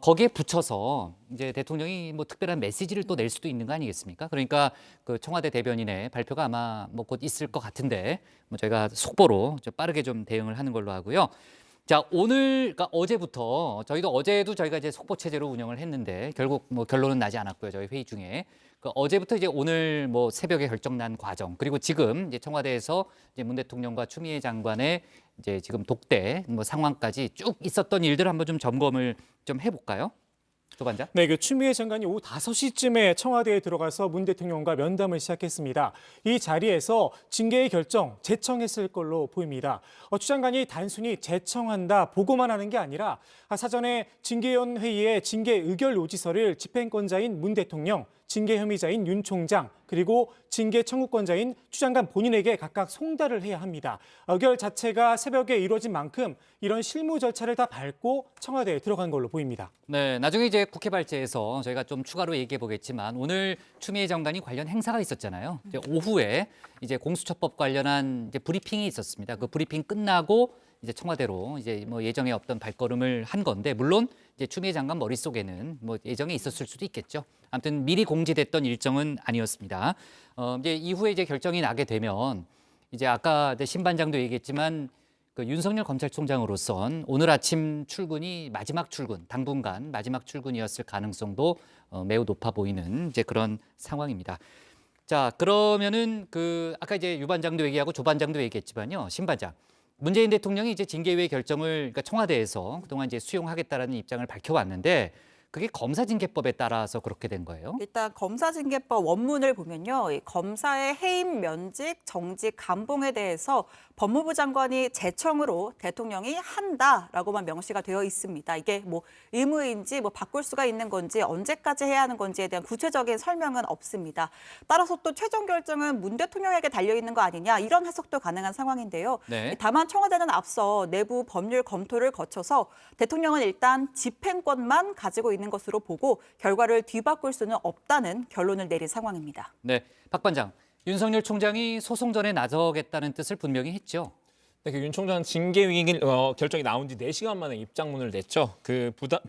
거기에 붙여서 이제 대통령이 뭐 특별한 메시지를 또 낼 수도 있는 거 아니겠습니까? 그러니까 그 청와대 대변인의 발표가 아마 뭐 곧 있을 것 같은데 뭐 저희가 속보로 좀 빠르게 좀 대응을 하는 걸로 하고요. 자, 오늘, 그러니까 어제부터 저희도 어제도 저희가 이제 속보 체제로 운영을 했는데 결국 뭐 결론은 나지 않았고요. 저희 회의 중에. 어제부터 이제 오늘 뭐 새벽에 결정난 과정 그리고 지금 이제 청와대에서 이제 문 대통령과 추미애 장관의 이제 지금 독대 뭐 상황까지 쭉 있었던 일들 한번 좀 점검을 좀 해볼까요? 조 반장. 네, 그 추미애 장관이 오후 5시쯤에 청와대에 들어가서 문 대통령과 면담을 시작했습니다. 이 자리에서 징계의 결정 제청했을 걸로 보입니다. 추 장관이 단순히 제청한다 보고만 하는 게 아니라 사전에 징계위원 회의에 징계 의결 요지서를 집행권자인 문 대통령, 징계 혐의자인 윤 총장, 그리고 징계 청구권자인 추 장관 본인에게 각각 송달을 해야 합니다. 의결 자체가 새벽에 이루어진 만큼 이런 실무 절차를 다 밟고 청와대에 들어간 걸로 보입니다. 네, 나중에 이제 국회 발제에서 저희가 좀 추가로 얘기해 보겠지만 오늘 추미애 장관이 관련 행사가 있었잖아요. 이제 오후에 이제 공수처법 관련한 이제 브리핑이 있었습니다. 그 브리핑 끝나고 이제 청와대로 이제 뭐 예정에 없던 발걸음을 한 건데 물론 이제 추미애 장관 머릿속에는 뭐 예정에 있었을 수도 있겠죠. 아무튼 미리 공지됐던 일정은 아니었습니다. 이제 이후에 이제 결정이 나게 되면 이제 아까 신 반장도 얘기했지만 그 윤석열 검찰총장으로선 오늘 아침 출근이 마지막 출근, 당분간 마지막 출근이었을 가능성도 매우 높아 보이는 이제 그런 상황입니다. 자, 그러면은 그 아까 이제 유 반장도 얘기하고 조 반장도 얘기했지만요, 신 반장. 문재인 대통령이 이제 징계위의 결정을 그러니까 청와대에서 그동안 이제 수용하겠다라는 입장을 밝혀왔는데 그게 검사징계법에 따라서 그렇게 된 거예요? 일단 검사징계법 원문을 보면요. 이 검사의 해임, 면직, 정직, 감봉에 대해서 법무부 장관이 제청으로 대통령이 한다라고만 명시가 되어 있습니다. 이게 뭐 의무인지 뭐 바꿀 수가 있는 건지 언제까지 해야 하는 건지에 대한 구체적인 설명은 없습니다. 따라서 또 최종 결정은 문 대통령에게 달려 있는 거 아니냐 이런 해석도 가능한 상황인데요. 네. 다만 청와대는 앞서 내부 법률 검토를 거쳐서 대통령은 일단 집행권만 가지고 있는 것으로 보고 결과를 뒤바꿀 수는 없다는 결론을 내린 상황입니다. 네, 박 반장. 윤석열 총장이 소송전에 나서겠다는 뜻을 분명히 했죠. 네, 윤 총장 징계 위기 결정이 나온 지 4시간 만에 입장문을 냈죠.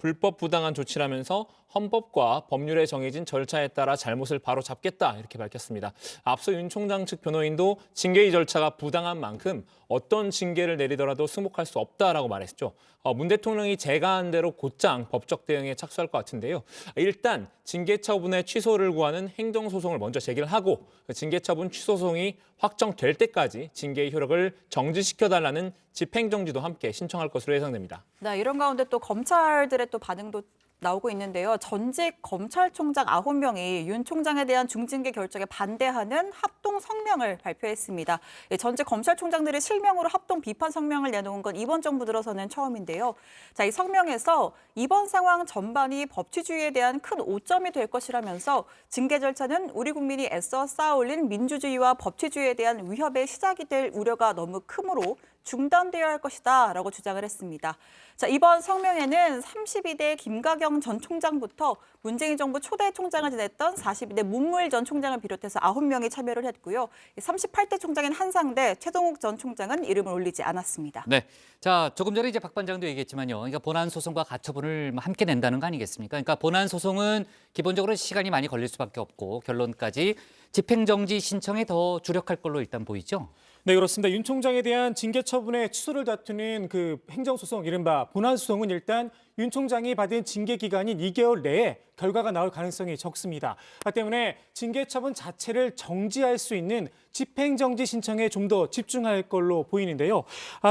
불법 부당한 조치라면서 헌법과 법률에 정해진 절차에 따라 잘못을 바로 잡겠다 이렇게 밝혔습니다. 앞서 윤 총장 측 변호인도 징계위 절차가 부당한 만큼 어떤 징계를 내리더라도 승복할 수 없다라고 말했죠. 문 대통령이 제가한 대로 곧장 법적 대응에 착수할 것 같은데요. 일단 징계 처분의 취소를 구하는 행정소송을 먼저 제기를 하고 징계 처분 취소 소송이 확정될 때까지 징계의 효력을 정지시켜달라는 집행정지도 함께 신청할 것으로 예상됩니다. 네, 이런 가운데 또 검찰들의 또 반응도 나오고 있는데요. 전직 검찰총장 9명이 윤 총장에 대한 중징계 결정에 반대하는 합동 성명을 발표했습니다. 전직 검찰총장들이 실명으로 합동 비판 성명을 내놓은 건 이번 정부 들어서는 처음인데요. 자, 이 성명에서 이번 상황 전반이 법치주의에 대한 큰 오점이 될 것이라면서 징계 절차는 우리 국민이 애써 쌓아올린 민주주의와 법치주의에 대한 위협의 시작이 될 우려가 너무 크므로 중단되어야 할 것이다 라고 주장을 했습니다. 자, 이번 성명에는 32대 김가경 전 총장부터 문재인 정부 초대 총장을 지냈던 42대 문무일 전 총장을 비롯해서 9명이 참여를 했고요. 38대 총장인 한상대, 최동욱 전 총장은 이름을 올리지 않았습니다. 네, 자 조금 전에 이제 박 반장도 얘기했지만요. 그러니까 본안 소송과 가처분을 함께 낸다는 거 아니겠습니까? 그러니까 본안 소송은 기본적으로 시간이 많이 걸릴 수밖에 없고 결론까지 집행정지 신청에 더 주력할 걸로 일단 보이죠. 네, 그렇습니다. 윤 총장에 대한 징계 처분의 취소를 다투는 그 행정소송, 이른바 본안소송은 일단 윤 총장이 받은 징계 기간인 2개월 내에 결과가 나올 가능성이 적습니다. 때문에 징계 처분 자체를 정지할 수 있는 집행정지 신청에 좀 더 집중할 걸로 보이는데요.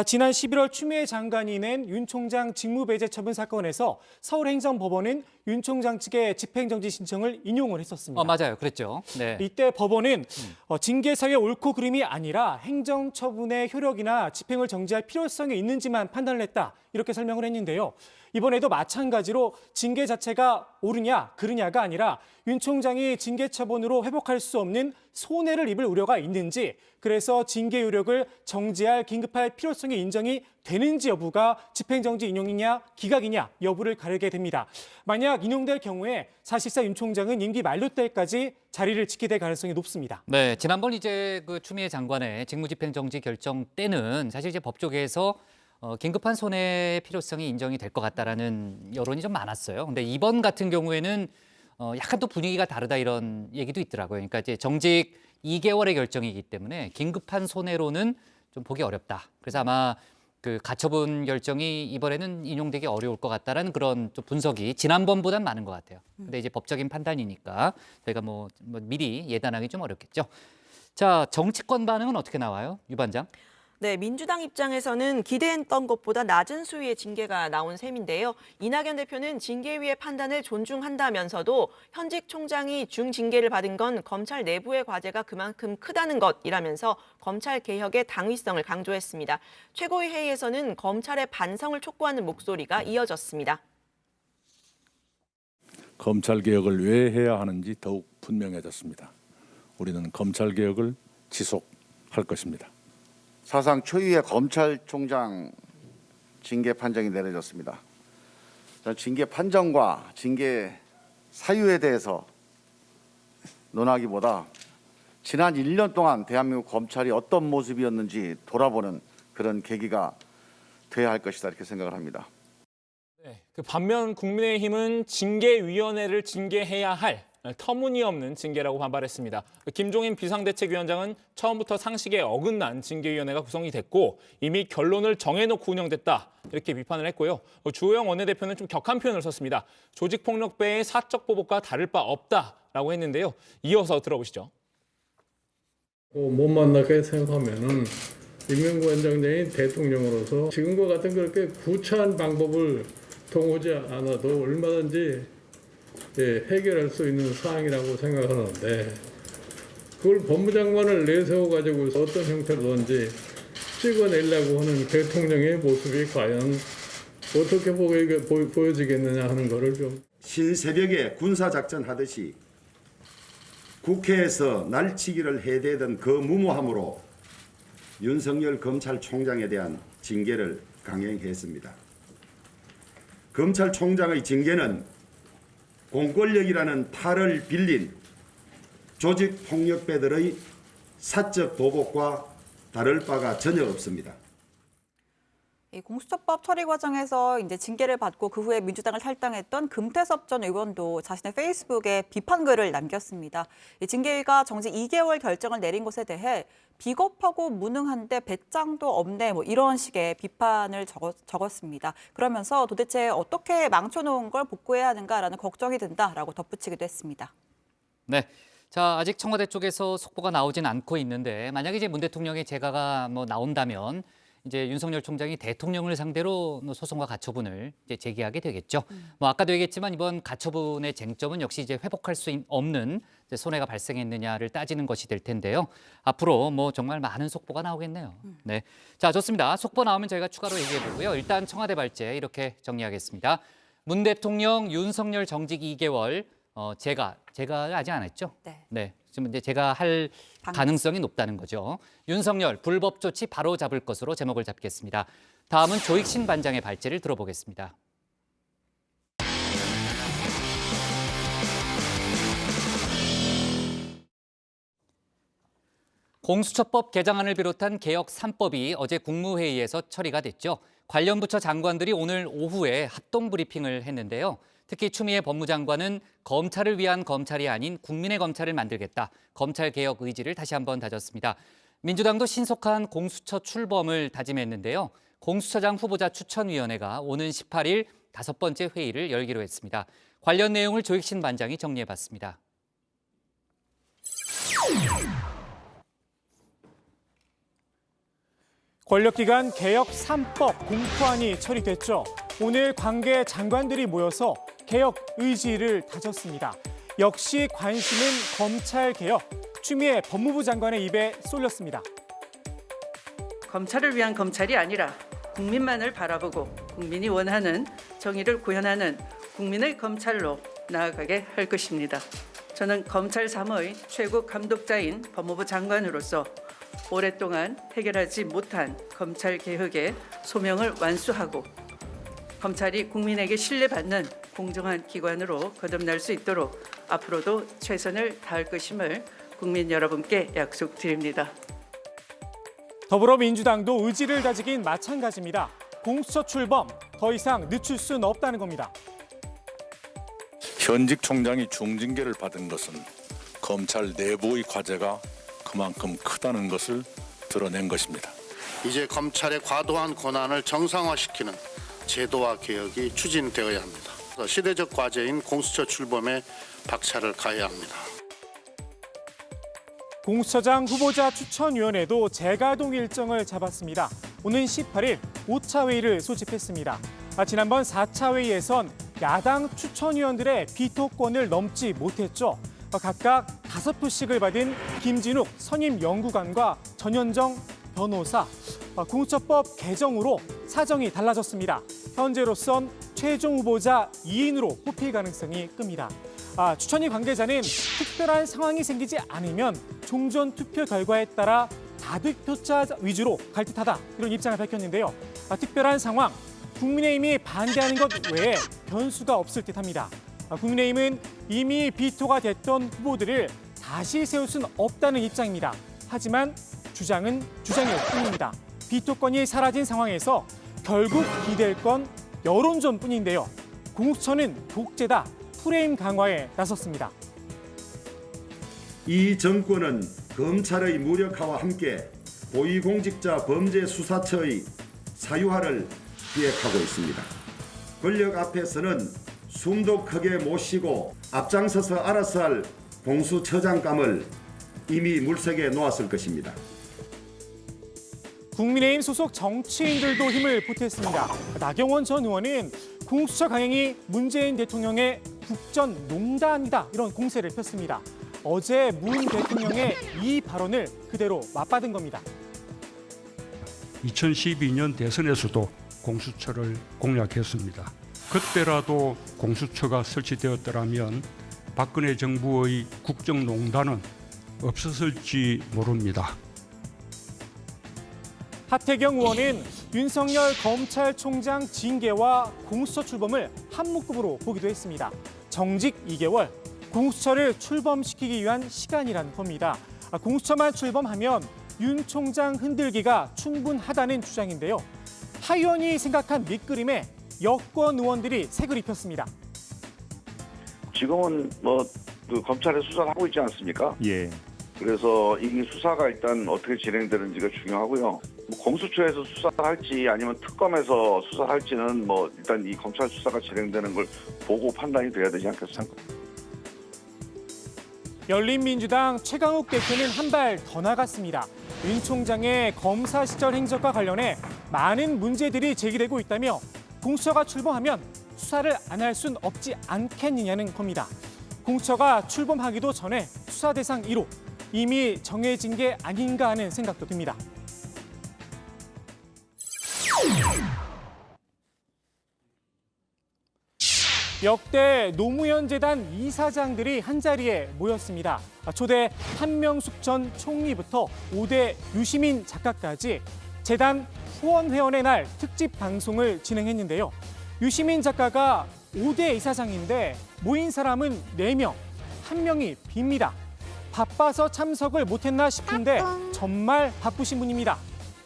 지난 11월 추미애 장관이 낸 윤 총장 직무배제 처분 사건에서 서울행정법원은 윤 총장 측의 집행정지 신청을 인용을 했었습니다. 맞아요. 그랬죠. 네. 이때 법원은 징계사의 옳고 그름이 아니라 행정처분의 효력이나 집행을 정지할 필요성이 있는지만 판단을 했다. 이렇게 설명을 했는데요. 이번에도 마찬가지로 징계 자체가 옳으냐 그르냐가 아니라 윤 총장이 징계 처분으로 회복할 수 없는 손해를 입을 우려가 있는지, 그래서 징계 효력을 정지할 긴급할 필요성이 인정이 되는지 여부가 집행정지 인용이냐 기각이냐 여부를 가르게 됩니다. 만약 인용될 경우에 사실상 윤 총장은 임기 만료 때까지 자리를 지키게 될 가능성이 높습니다. 네, 지난번 이제 그 추미애 장관의 직무집행정지 결정 때는 사실 이제 법조계에서 긴급한 손해의 필요성이 인정이 될 것 같다라는 여론이 좀 많았어요. 근데 이번 같은 경우에는 약간 또 분위기가 다르다 이런 얘기도 있더라고요. 그러니까 이제 정직 2개월의 결정이기 때문에 긴급한 손해로는 좀 보기 어렵다. 그래서 아마 그 가처분 결정이 이번에는 인용되기 어려울 것 같다라는 그런 좀 분석이 지난번보다는 많은 것 같아요. 근데 이제 법적인 판단이니까 저희가 뭐 미리 예단하기 좀 어렵겠죠. 자, 정치권 반응은 어떻게 나와요, 유 반장? 네, 민주당 입장에서는 기대했던 것보다 낮은 수위의 징계가 나온 셈인데요. 이낙연 대표는 징계위의 판단을 존중한다면서도 현직 총장이 중징계를 받은 건 검찰 내부의 과제가 그만큼 크다는 것이라면서 검찰 개혁의 당위성을 강조했습니다. 최고위 회의에서는 검찰의 반성을 촉구하는 목소리가 이어졌습니다. 검찰 개혁을 왜 해야 하는지 더욱 분명해졌습니다. 우리는 검찰 개혁을 지속할 것입니다. 사상 초유의 검찰총장 징계 판정이 내려졌습니다. 징계 판정과 징계 사유에 대해서 논하기보다 지난 1년 동안 대한민국 검찰이 어떤 모습이었는지 돌아보는 그런 계기가 돼야 할 것이다 이렇게 생각을 합니다. 네, 반면 국민의힘은 징계위원회를 징계해야 할 터무니없는 징계라고 반발했습니다. 김종인 비상대책위원장은 처음부터 상식에 어긋난 징계위원회가 구성이 됐고 이미 결론을 정해놓고 운영됐다 이렇게 비판을 했고요. 주호영 원내대표는 좀 격한 표현을 썼습니다. 조직폭력배의 사적 보복과 다를 바 없다라고 했는데요. 이어서 들어보시죠. 못 만나게 생각하면은 임명관장장인 대통령으로서 지금과 같은 그렇게 구차한 방법을 통하지 않아도 얼마든지 해결할 수 있는 사항이라고 생각하는데 그걸 법무장관을 내세워가지고 어떤 형태로든지 찍어내려고 하는 대통령의 모습이 과연 어떻게 보여지겠느냐 하는 거를 좀. 신새벽에 군사작전 하듯이 국회에서 날치기를 해대던 그 무모함으로 윤석열 검찰총장에 대한 징계를 강행했습니다. 검찰총장의 징계는 공권력이라는 탈을 빌린 조직폭력배들의 사적 보복과 다를 바가 전혀 없습니다. 이 공수처법 처리 과정에서 이제 징계를 받고 그 후에 민주당을 탈당했던 금태섭 전 의원도 자신의 페이스북에 비판글을 남겼습니다. 이 징계위가 정직 2개월 결정을 내린 것에 대해 비겁하고 무능한데 배짱도 없네 뭐 이런 식의 비판을 적었습니다. 그러면서 도대체 어떻게 망쳐놓은 걸 복구해야 하는가라는 걱정이 든다라고 덧붙이기도 했습니다. 네. 자, 아직 청와대 쪽에서 속보가 나오진 않고 있는데 만약에 이제 문 대통령의 재가가 나온다면 이제 윤석열 총장이 대통령을 상대로 소송과 가처분을 이제 제기하게 되겠죠. 아까도 얘기했지만 이번 가처분의 쟁점은 역시 이제 회복할 수 없는 이제 손해가 발생했느냐를 따지는 것이 될 텐데요. 앞으로 정말 많은 속보가 나오겠네요. 네, 자 좋습니다. 속보 나오면 저희가 추가로 얘기해 보고요. 일단 청와대 발제 이렇게 정리하겠습니다. 문 대통령 윤석열 정직 2개월 제가 아직 안 했죠? 네. 지금 이제 제가 할 가능성이 높다는 거죠. 윤석열 불법 조치 바로 잡을 것으로 제목을 잡겠습니다. 다음은 조익신 반장의 발제를 들어보겠습니다. 공수처법 개정안을 비롯한 개혁 3법이 어제 국무회의에서 처리가 됐죠. 관련 부처 장관들이 오늘 오후에 합동 브리핑을 했는데요. 특히 추미애 법무장관은 검찰을 위한 검찰이 아닌 국민의 검찰을 만들겠다. 검찰 개혁 의지를 다시 한번 다졌습니다. 민주당도 신속한 공수처 출범을 다짐했는데요. 공수처장 후보자 추천위원회가 오는 18일 5번째 회의를 열기로 했습니다. 관련 내용을 조익신 반장이 정리해봤습니다. 권력기관 개혁 3법 공포안이 처리됐죠. 오늘 관계 장관들이 모여서 개혁 의지를 다졌습니다. 역시 관심은 검찰 개혁. 추미애 법무부 장관의 입에 쏠렸습니다. 검찰을 위한 검찰이 아니라 국민만을 바라보고 국민이 원하는 정의를 구현하는 국민의 검찰로 나아가게 할 것입니다. 저는 검찰 3의 최고 감독자인 법무부 장관으로서 오랫동안 해결하지 못한 검찰 개혁의 소명을 완수하고 검찰이 국민에게 신뢰받는 공정한 기관으로 거듭날 수 있도록 앞으로도 최선을 다할 것임을 국민 여러분께 약속드립니다. 더불어민주당도 의지를 다지긴 마찬가지입니다. 공수처 출범 더 이상 늦출 수는 없다는 겁니다. 현직 총장이 중징계를 받은 것은 검찰 내부의 과제가 그만큼 크다는 것을 드러낸 것입니다. 이제 검찰의 과도한 권한을 정상화시키는 제도화 개혁이 추진되어야 합니다. 시대적 과제인 공수처 출범에 박차를 가해야 합니다. 공수처장 후보자 추천위원회도 재가동 일정을 잡았습니다. 오는 18일 5차 회의를 소집했습니다. 지난번 4차 회의에선 야당 추천위원들의 비토권을 넘지 못했죠. 각각 5표씩을 받은 김진욱 선임 연구관과 전현정 변호사, 공수처법 개정으로 사정이 달라졌습니다. 현재로선 최종 후보자 2인으로 뽑힐 가능성이 큽니다. 추천위 관계자는 특별한 상황이 생기지 않으면 종전 투표 결과에 따라 다득표자 위주로 갈 듯하다 이런 입장을 밝혔는데요. 특별한 상황, 국민의힘이 반대하는 것 외에 변수가 없을 듯합니다. 국민의힘은 이미 비토가 됐던 후보들을 다시 세울 수는 없다는 입장입니다. 하지만 주장은 주장일 뿐입니다. 비토권이 사라진 상황에서 결국 기댈 건 여론전뿐인데요. 공수처는 독재다, 프레임 강화에 나섰습니다. 이 정권은 검찰의 무력화와 함께 고위공직자 범죄수사처의 사유화를 기획하고 있습니다. 권력 앞에서는 숨도 크게 못 쉬고 앞장서서 알아서 할 공수처장감을 이미 물색해 놓았을 것입니다. 국민의힘 소속 정치인들도 힘을 보탰습니다. 나경원 전 의원은 공수처 강행이 문재인 대통령의 국정농단이다 이런 공세를 폈습니다. 어제 문 대통령의 이 발언을 그대로 맞받은 겁니다. 2012년 대선에서도 공수처를 공약했습니다. 그때라도 공수처가 설치되었더라면 박근혜 정부의 국정농단은 없었을지 모릅니다. 하태경 의원은 윤석열 검찰총장 징계와 공수처 출범을 한 묶음으로 보기도 했습니다. 정직 2개월, 공수처를 출범시키기 위한 시간이란 겁니다. 공수처만 출범하면 윤 총장 흔들기가 충분하다는 주장인데요. 하 의원이 생각한 밑그림에 여권 의원들이 색을 입혔습니다. 지금은 그 검찰의 수사를 하고 있지 않습니까? 예. 그래서 이 수사가 일단 어떻게 진행되는지가 중요하고요. 공수처에서 수사를 할지 아니면 특검에서 수사를 할지는 일단 이 검찰 수사가 진행되는 걸 보고 판단이 돼야 되지 않겠습니까? 열린민주당 최강욱 대표는 한 발 더 나갔습니다. 윤 총장의 검사 시절 행적과 관련해 많은 문제들이 제기되고 있다며 공수처가 출범하면 수사를 안 할 순 없지 않겠느냐는 겁니다. 공수처가 출범하기도 전에 수사 대상 1호 이미 정해진 게 아닌가 하는 생각도 듭니다. 역대 노무현 재단 이사장들이 한자리에 모였습니다. 초대 한명숙 전 총리부터 5대 유시민 작가까지 재단 후원회원의 날 특집 방송을 진행했는데요. 유시민 작가가 5대 이사장인데 모인 사람은 4명, 1명이 빕니다. 바빠서 참석을 못했나 싶은데 정말 바쁘신 분입니다.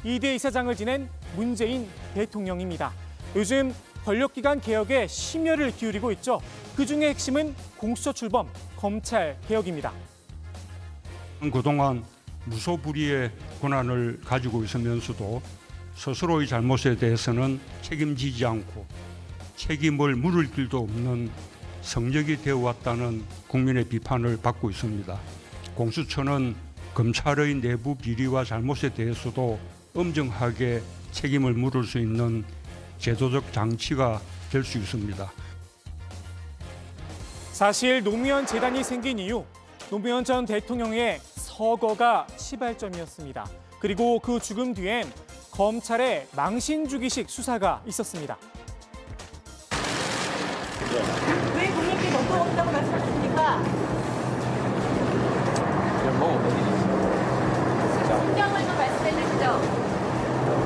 2대 이사장을 지낸 문재인 대통령입니다. 요즘 권력기관 개혁에 심혈을 기울이고 있죠. 그중에 핵심은 공수처 출범, 검찰 개혁입니다. 그동안 무소불위의 권한을 가지고 있으면서도 스스로의 잘못에 대해서는 책임지지 않고 책임을 물을 길도 없는 성적이 되어왔다는 국민의 비판을 받고 있습니다. 공수처는 검찰의 내부 비리와 잘못에 대해서도 엄정하게 책임을 물을 수 있는 제도적 장치가 될 수 있습니다. 사실 노무현 재단이 생긴 이유, 노무현 전 대통령의 서거가 시발점이었습니다. 그리고 그 죽음 뒤엔 검찰의 망신주기식 수사가 있었습니다. 왜 국민께 너무 없다고 말씀하십니까? 신경을 좀 말씀해 주시죠.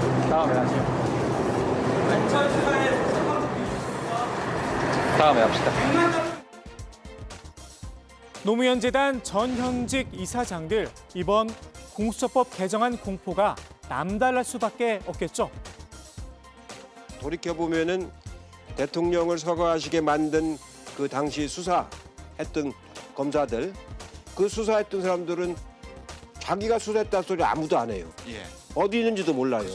다음에 합시다. 노무현 재단 전현직 이사장들, 이번 공수처법 개정안 공포가 남달랄 수밖에 없겠죠. 돌이켜보면은 대통령을 서거하시게 만든 그 당시 수사했던 검사들, 그 수사했던 사람들은 자기가 수사했다는 소리 아무도 안 해요. 어디 있는지도 몰라요.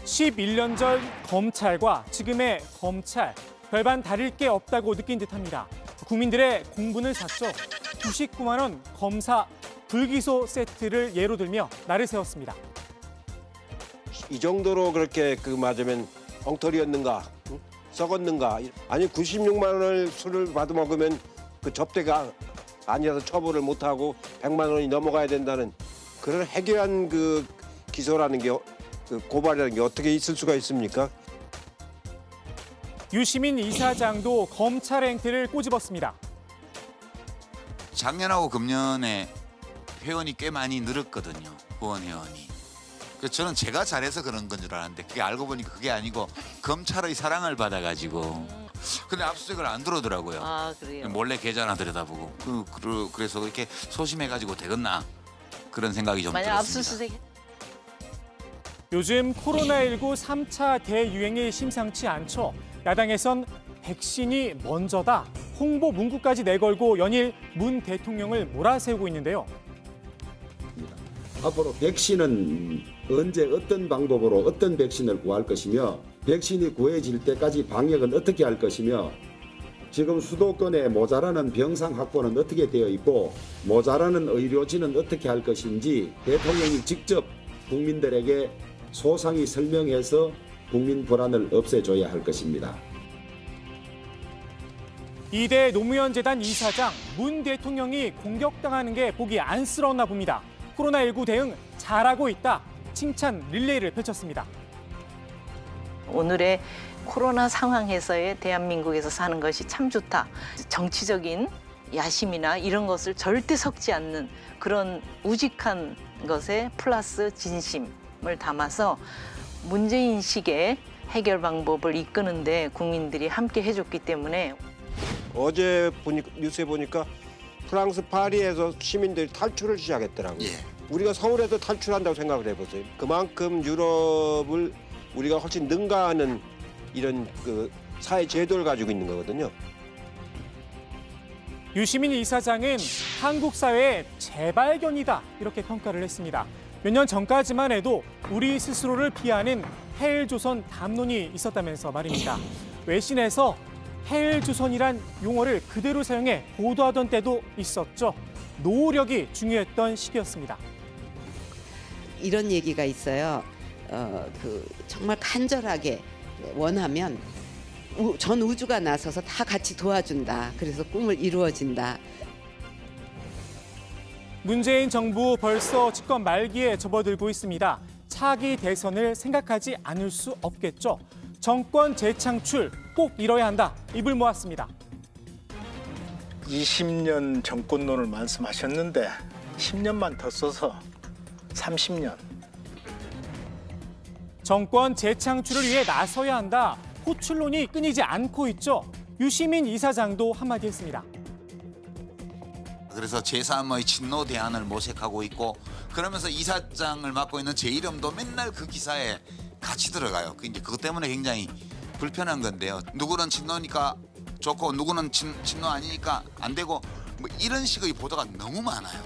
11년 전 검찰과 지금의 검찰, 별반 다를 게 없다고 느낀 듯합니다. 국민들의 공분을 샀죠. 99만 원 검사 불기소 세트를 예로 들며 날을 세웠습니다. 이 정도로 그렇게 맞으면 엉터리였는가, 응? 썩었는가? 아니 96만 원을 술을 받아먹으면 그 접대가 아니라서 처벌을 못하고 100만 원이 넘어가야 된다는 그런 해괴한 그 기소라는 게 고발이라는 게 어떻게 있을 수가 있습니까? 유시민 이사장도 검찰의 행태를 꼬집었습니다. 작년하고 금년에 회원이 꽤 많이 늘었거든요. 후원 회원이. 그래서 저는 제가 잘해서 그런 건 줄 알았는데 그게 알고 보니까 그게 아니고 검찰의 사랑을 받아가지고 근데 압수수색을 안 들어오더라고요. 아, 그래요? 몰래 계좌나 들여다보고 그래서 그렇게 소심해가지고 되겠나 그런 생각이 좀 만약 들었습니다. 압수수색 요즘 코로나19 3차 대유행이 심상치 않죠. 야당에선 백신이 먼저다. 홍보 문구까지 내걸고 연일 문 대통령을 몰아세우고 있는데요. 앞으로 백신은 언제 어떤 방법으로 어떤 백신을 구할 것이며 백신이 구해질 때까지 방역은 어떻게 할 것이며 지금 수도권에 모자라는 병상 확보는 어떻게 되어 있고 모자라는 의료진은 어떻게 할 것인지 대통령이 직접 국민들에게 소상히 설명해서 국민 불안을 없애줘야 할 것입니다. 이대 노무현 재단 이사장 문 대통령이 공격당하는 게 보기 안쓰러웠나 봅니다. 코로나19 대응 잘하고 있다. 칭찬 릴레이를 펼쳤습니다. 오늘의 코로나 상황에서의 대한민국에서 사는 것이 참 좋다. 정치적인 야심이나 이런 것을 절대 섞지 않는 그런 우직한 것에 플러스 진심을 담아서 문제인식의 해결 방법을 이끄는데 국민들이 함께 해줬기 때문에 어제 뉴스에 보니까 프랑스 파리에서 시민들이 탈출을 시작했더라고요. 우리가 서울에서 탈출한다고 생각을 해보세요. 그만큼 유럽을 우리가 훨씬 능가하는 이런 그 사회 제도를 가지고 있는 거거든요. 유시민 이사장은 한국 사회의 재발견이다 이렇게 평가를 했습니다. 몇 년 전까지만 해도 우리 스스로를 비하는 해일조선 담론이 있었다면서 말입니다. 외신에서 해일조선이란 용어를 그대로 사용해 보도하던 때도 있었죠. 노력이 중요했던 시기였습니다. 이런 얘기가 있어요. 정말 간절하게 원하면 전 우주가 나서서 다 같이 도와준다. 그래서 꿈을 이루어진다. 문재인 정부 벌써 집권 말기에 접어들고 있습니다. 차기 대선을 생각하지 않을 수 없겠죠. 정권 재창출 꼭 이뤄야 한다. 입을 모았습니다. 20년 정권론을 말씀하셨는데 10년만 더 써서 30년. 정권 재창출을 위해 나서야 한다. 호출론이 끊이지 않고 있죠. 유시민 이사장도 한마디 했습니다. 그래서 제3의 친노 대안을 모색하고 있고 그러면서 이사장을 맡고 있는 제 이름도 맨날 그 기사에 같이 들어가요. 그것 때문에 굉장히 불편한 건데요. 누구는 친노니까 좋고 누구는 친노 아니니까 안 되고 뭐 이런 식의 보도가 너무 많아요.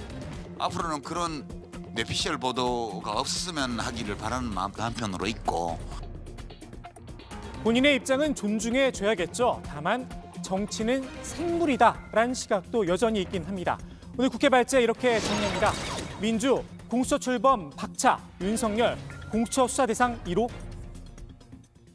앞으로는 그런 뇌피셜 보도가 없었으면 하기를 바라는 마음도 한편으로 있고. 본인의 입장은 존중해 줘야겠죠. 다만 정치는 생물이다라는 시각도 여전히 있긴 합니다. 오늘 국회 발제 이렇게 정리합니다. 민주, 공수처 출범 박차, 윤석열, 공수처 수사 대상 1호.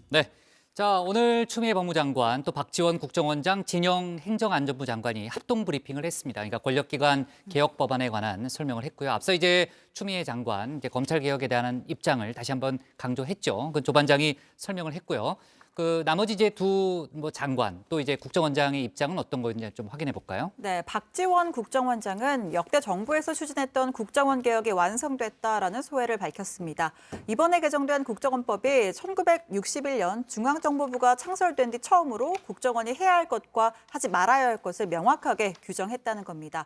네. 자, 오늘 추미애 법무장관 또 박지원 국정원장, 진영 행정안전부 장관이 합동 브리핑을 했습니다. 그러니까 권력기관 개혁 법안에 관한 설명을 했고요. 앞서 이제 추미애 장관 이제 검찰 개혁에 대한 입장을 다시 한번 강조했죠. 그 조 반장이 설명을 했고요. 그 나머지 이제 두 장관 또 이제 국정원장의 입장은 어떤 거인지 좀 확인해 볼까요? 네, 박지원 국정원장은 역대 정부에서 추진했던 국정원 개혁이 완성됐다라는 소회를 밝혔습니다. 이번에 개정된 국정원법이 1961년 중앙정보부가 창설된 뒤 처음으로 국정원이 해야 할 것과 하지 말아야 할 것을 명확하게 규정했다는 겁니다.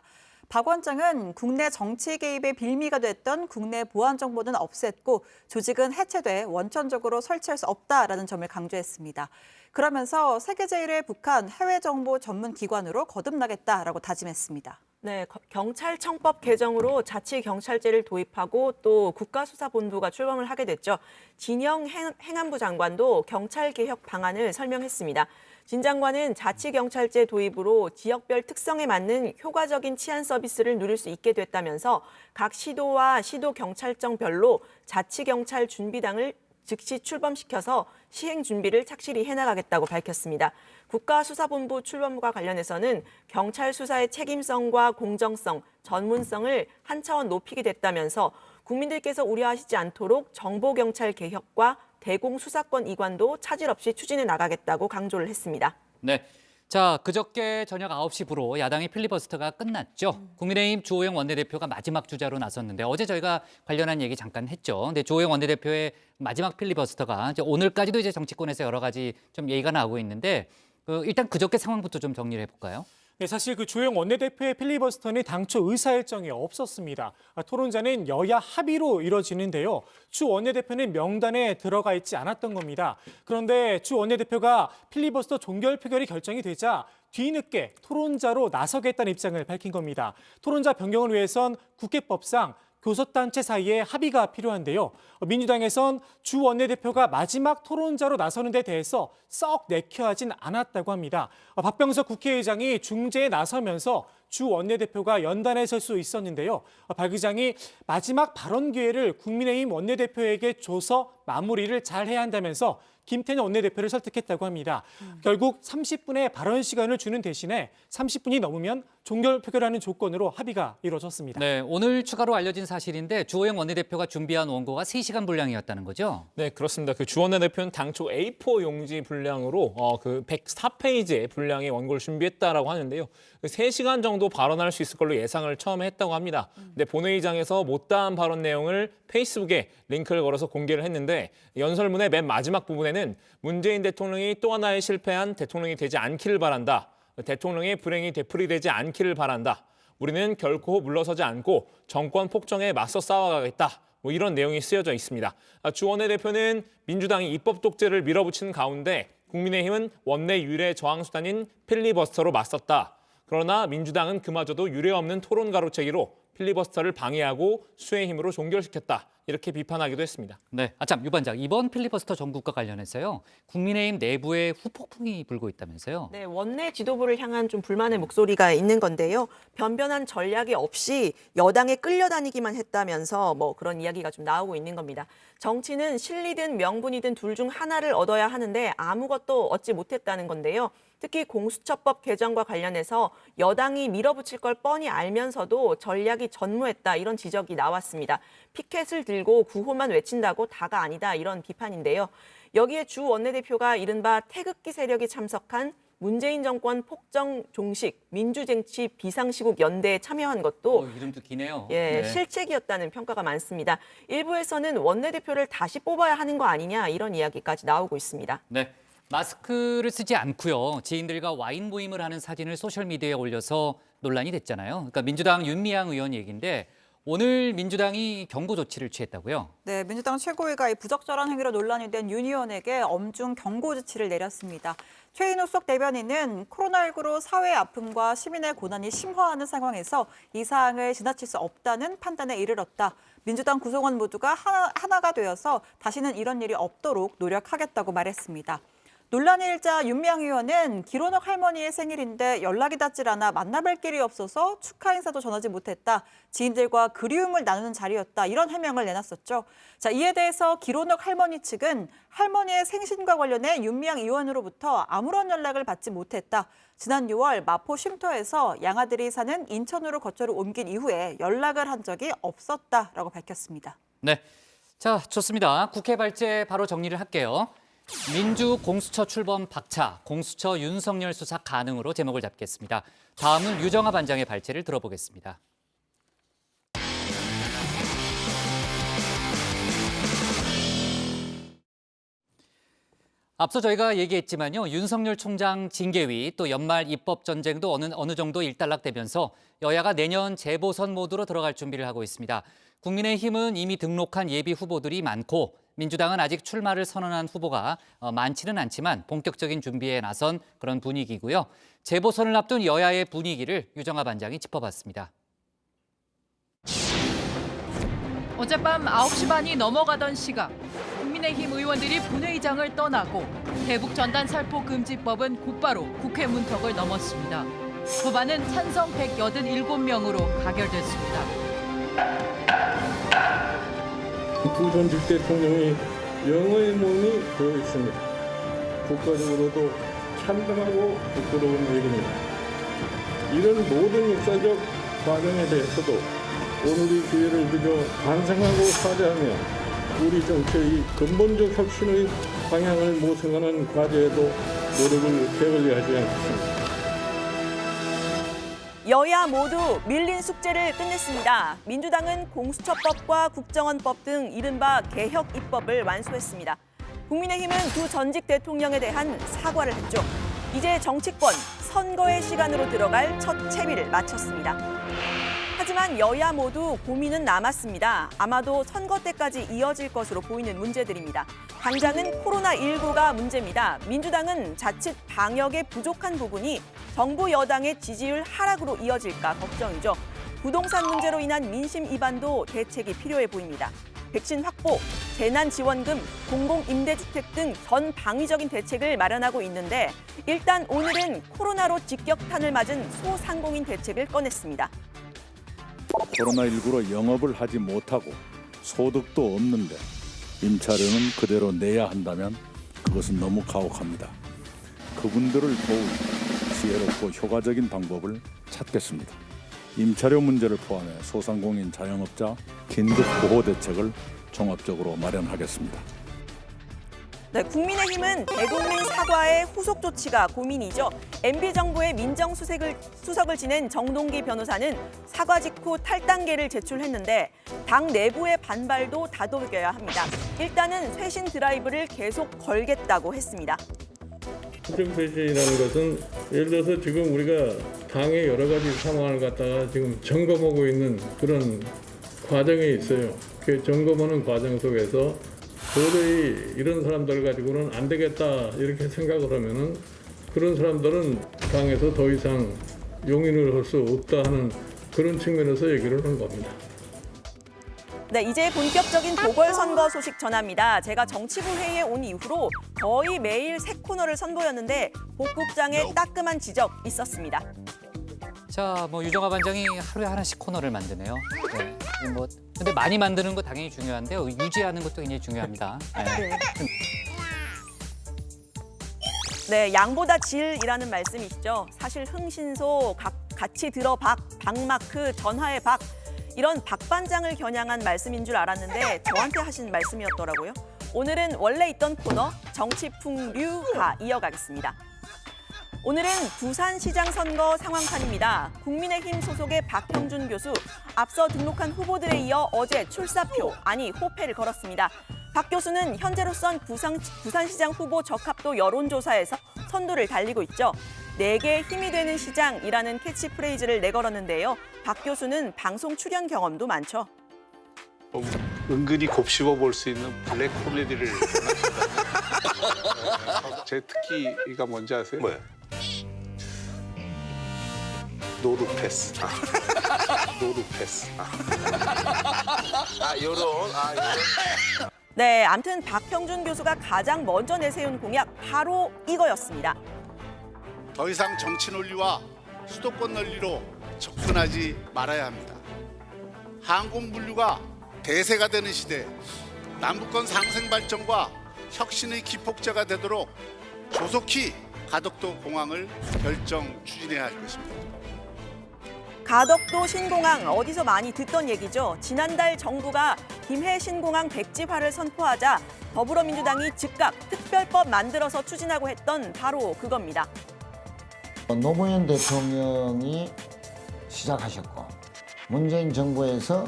박 원장은 국내 정치 개입의 빌미가 됐던 국내 보안 정보는 없앴고 조직은 해체돼 원천적으로 설치할 수 없다라는 점을 강조했습니다. 그러면서 세계 제1의 북한 해외 정보 전문 기관으로 거듭나겠다라고 다짐했습니다. 네, 경찰청법 개정으로 자치경찰제를 도입하고 또 국가수사본부가 출범을 하게 됐죠. 진영 행안부 장관도 경찰개혁 방안을 설명했습니다. 진 장관은 자치경찰제 도입으로 지역별 특성에 맞는 효과적인 치안 서비스를 누릴 수 있게 됐다면서 각 시도와 시도경찰청별로 자치경찰 준비당을 즉시 출범시켜서 시행 준비를 착실히 해나가겠다고 밝혔습니다. 국가수사본부 출범과 관련해서는 경찰 수사의 책임성과 공정성, 전문성을 한 차원 높이게 됐다면서 국민들께서 우려하시지 않도록 정보경찰 개혁과 대공수사권 이관도 차질 없이 추진해 나가겠다고 강조를 했습니다. 네. 자, 그저께 저녁 9시 부로 야당의 필리버스터가 끝났죠. 국민의힘 주호영 원내대표가 마지막 주자로 나섰는데 어제 저희가 관련한 얘기 잠깐 했죠. 근데 주호영 원내대표의 마지막 필리버스터가 이제 오늘까지도 이제 정치권에서 여러 가지 좀 얘기가 나오고 있는데 일단 그저께 상황부터 좀 정리를 해볼까요? 네, 사실 그 주호영 원내대표의 필리버스터는 당초 의사일정이 없었습니다. 토론자는 여야 합의로 이뤄지는데요. 주 원내대표는 명단에 들어가 있지 않았던 겁니다. 그런데 주 원내대표가 필리버스터 종결 표결이 결정이 되자 뒤늦게 토론자로 나서겠다는 입장을 밝힌 겁니다. 토론자 변경을 위해선 국회법상 교섭단체 사이에 합의가 필요한데요. 민주당에선 주 원내대표가 마지막 토론자로 나서는 데 대해서 썩 내켜하진 않았다고 합니다. 박병석 국회의장이 중재에 나서면서 주 원내대표가 연단에 설 수 있었는데요. 박 의장이 마지막 발언 기회를 국민의힘 원내대표에게 줘서 마무리를 잘 해야 한다면서 김태년 원내대표를 설득했다고 합니다. 결국 30분의 발언 시간을 주는 대신에 30분이 넘으면 종결 표결하는 조건으로 합의가 이루어졌습니다. 네, 오늘 추가로 알려진 사실인데 주호영 원내대표가 준비한 원고가 3시간 분량이었다는 거죠? 네, 그렇습니다. 그 주 원내대표는 당초 A4 용지 분량으로 그 104페이지의 분량의 원고를 준비했다라고 하는데요. 3시간 정도 발언할 수 있을 걸로 예상을 처음에 했다고 합니다. 근데 본회의장에서 못다한 발언 내용을 페이스북에 링크를 걸어서 공개를 했는데 연설문의 맨 마지막 부분에는 문재인 대통령이 또 하나의 실패한 대통령이 되지 않기를 바란다. 대통령의 불행이 되풀이되지 않기를 바란다. 우리는 결코 물러서지 않고 정권 폭정에 맞서 싸워가겠다. 뭐 이런 내용이 쓰여져 있습니다. 주 원내대표는 민주당이 입법 독재를 밀어붙이는 가운데 국민의힘은 원내 유례 저항 수단인 필리버스터로 맞섰다. 그러나 민주당은 그마저도 유례없는 토론 가로채기로 필리버스터를 방해하고 수의 힘으로 종결시켰다. 이렇게 비판하기도 했습니다. 네, 참 유반장, 이번 필리버스터 정국과 관련해서요. 국민의힘 내부에 후폭풍이 불고 있다면서요? 네, 원내 지도부를 향한 좀 불만의 목소리가 있는 건데요. 변변한 전략이 없이 여당에 끌려다니기만 했다면서 뭐 그런 이야기가 좀 나오고 있는 겁니다. 정치는 실리든 명분이든 둘 중 하나를 얻어야 하는데 아무것도 얻지 못했다는 건데요. 특히 공수처법 개정과 관련해서 여당이 밀어붙일 걸 뻔히 알면서도 전략이 전무했다 이런 지적이 나왔습니다. 피켓을 들고 구호만 외친다고 다가 아니다 이런 비판인데요. 여기에 주 원내대표가 이른바 태극기 세력이 참석한 문재인 정권 폭정 종식 민주쟁취 비상시국 연대에 참여한 것도 이름도 기네요. 예, 네. 실책이었다는 평가가 많습니다. 일부에서는 원내대표를 다시 뽑아야 하는 거 아니냐 이런 이야기까지 나오고 있습니다. 네. 마스크를 쓰지 않고요. 지인들과 와인 모임을 하는 사진을 소셜미디어에 올려서 논란이 됐잖아요. 그러니까 민주당 윤미향 의원 얘기인데 오늘 민주당이 경고 조치를 취했다고요? 네, 민주당 최고위가 이 부적절한 행위로 논란이 된 윤 의원에게 엄중 경고 조치를 내렸습니다. 최인호 수석 대변인은 코로나19로 사회의 아픔과 시민의 고난이 심화하는 상황에서 이 사항을 지나칠 수 없다는 판단에 이르렀다. 민주당 구성원 모두가 하나가 되어서 다시는 이런 일이 없도록 노력하겠다고 말했습니다. 논란이 일자 윤미향 의원은 기론옥 할머니의 생일인데 연락이 닿질 않아 만나뵐 길이 없어서 축하 인사도 전하지 못했다. 지인들과 그리움을 나누는 자리였다. 이런 해명을 내놨었죠. 자, 이에 대해서 기론옥 할머니 측은 할머니의 생신과 관련해 윤미향 의원으로부터 아무런 연락을 받지 못했다. 지난 6월 마포 쉼터에서 양아들이 사는 인천으로 거처를 옮긴 이후에 연락을 한 적이 없었다라고 밝혔습니다. 네, 자 좋습니다. 국회 발제 바로 정리를 할게요. 민주 공수처 출범 박차, 공수처 윤석열 수사 가능으로 제목을 잡겠습니다. 다음은 유정아 반장의 발제를 들어보겠습니다. 앞서 저희가 얘기했지만요. 윤석열 총장 징계위 또 연말 입법 전쟁도 어느 정도 일단락되면서 여야가 내년 재보선 모드로 들어갈 준비를 하고 있습니다. 국민의힘은 이미 등록한 예비 후보들이 많고 민주당은 아직 출마를 선언한 후보가 많지는 않지만 본격적인 준비에 나선 그런 분위기고요. 재보선을 앞둔 여야의 분위기를 유정아 반장이 짚어봤습니다. 어젯밤 9시 반이 넘어가던 시각 국민의힘 의원들이 본회의장을 떠나고 대북 전단 살포 금지법은 곧바로 국회 문턱을 넘었습니다. 법안은 찬성 187명으로 가결됐습니다. 두 전직 대통령이 영어의 몸이 되어 있습니다. 국가적으로도 참담하고 부끄러운 일입니다. 이런 모든 역사적 과정에 대해서도 오늘 이 기회를 빌어 반성하고 사죄하며 우리 정치의 근본적 혁신의 방향을 모색하는 과제에도 노력을 게을리하지 않겠습니다. 여야 모두 밀린 숙제를 끝냈습니다. 민주당은 공수처법과 국정원법 등 이른바 개혁 입법을 완수했습니다. 국민의힘은 두 전직 대통령에 대한 사과를 했죠. 이제 정치권, 선거의 시간으로 들어갈 첫 채비를 마쳤습니다. 하지만 여야 모두 고민은 남았습니다. 아마도 선거 때까지 이어질 것으로 보이는 문제들입니다. 당장은 코로나19가 문제입니다. 민주당은 자칫 방역에 부족한 부분이 정부 여당의 지지율 하락으로 이어질까 걱정이죠. 부동산 문제로 인한 민심 이반도 대책이 필요해 보입니다. 백신 확보, 재난지원금, 공공임대주택 등 전 방위적인 대책을 마련하고 있는데 일단 오늘은 코로나로 직격탄을 맞은 소상공인 대책을 꺼냈습니다. 코로나19로 영업을 하지 못하고 소득도 없는데 임차료는 그대로 내야 한다면 그것은 너무 가혹합니다. 그분들을 도울 지혜롭고 효과적인 방법을 찾겠습니다. 임차료 문제를 포함해 소상공인 자영업자 긴급 보호 대책을 종합적으로 마련하겠습니다. 네, 국민의힘은 대국민 사과의 후속 조치가 고민이죠. MB정부의 민정수석을 지낸 정동기 변호사는 사과 직후 탈당계를 제출했는데 당 내부의 반발도 다독여야 합니다. 일단은 쇄신 드라이브를 계속 걸겠다고 했습니다. 행정쇄신이라는 것은 예를 들어서 지금 우리가 당의 여러 가지 상황을 갖다가 지금 점검하고 있는 그런 과정이 있어요. 그 점검하는 과정 속에서 도저히 이런 사람들 가지고는 안 되겠다 이렇게 생각을 하면은 그런 사람들은 당에서 더 이상 용인을 할 수 없다 하는 그런 측면에서 얘기를 하는 겁니다. 네, 이제 본격적인 보궐선거 소식 전합니다. 제가 정치부 회의에 온 이후로 거의 매일 새 코너를 선보였는데 복국장의 따끔한 지적 있었습니다. 자, 뭐 유정아 반장이 하루에 하나씩 코너를 만드네요. 네. 뭐 근데 많이 만드는 거 당연히 중요한데요. 유지하는 것도 굉장히 중요합니다. 네. 네, 양보다 질이라는 말씀이시죠. 사실 흥신소, 같이 들어 박마크, 전화의 박 이런 박반장을 겨냥한 말씀인 줄 알았는데 저한테 하신 말씀이었더라고요. 오늘은 원래 있던 코너 정치풍류가 이어가겠습니다. 오늘은 부산시장 선거 상황판입니다. 국민의힘 소속의 박형준 교수, 앞서 등록한 후보들에 이어 어제 출사표, 아니 호패를 걸었습니다. 박 교수는 현재로선 부산시장 후보 적합도 여론조사에서 선두를 달리고 있죠. 4개의 힘이 되는 시장이라는 캐치프레이즈를 내걸었는데요. 박 교수는 방송 출연 경험도 많죠. 은근히 곱씹어 볼 수 있는 블랙 코미디를 원하신다. 제 특기가 뭔지 아세요? 뭐요? 노루패스. 노루패스. 요런. 네, 아무튼 박형준 교수가 가장 먼저 내세운 공약 바로 이거였습니다. 더 이상 정치 논리와 수도권 논리로 접근하지 말아야 합니다. 항공 분류가 대세가 되는 시대, 남북권 상생 발전과 혁신의 기폭제가 되도록 조속히 가덕도 공항을 결정 추진해야 할 것입니다. 가덕도 신공항 어디서 많이 듣던 얘기죠. 지난달 정부가 김해 신공항 백지화를 선포하자 더불어민주당이 즉각 특별법 만들어서 추진하고 했던 바로 그겁니다. 노무현 대통령이 시작하셨고 문재인 정부에서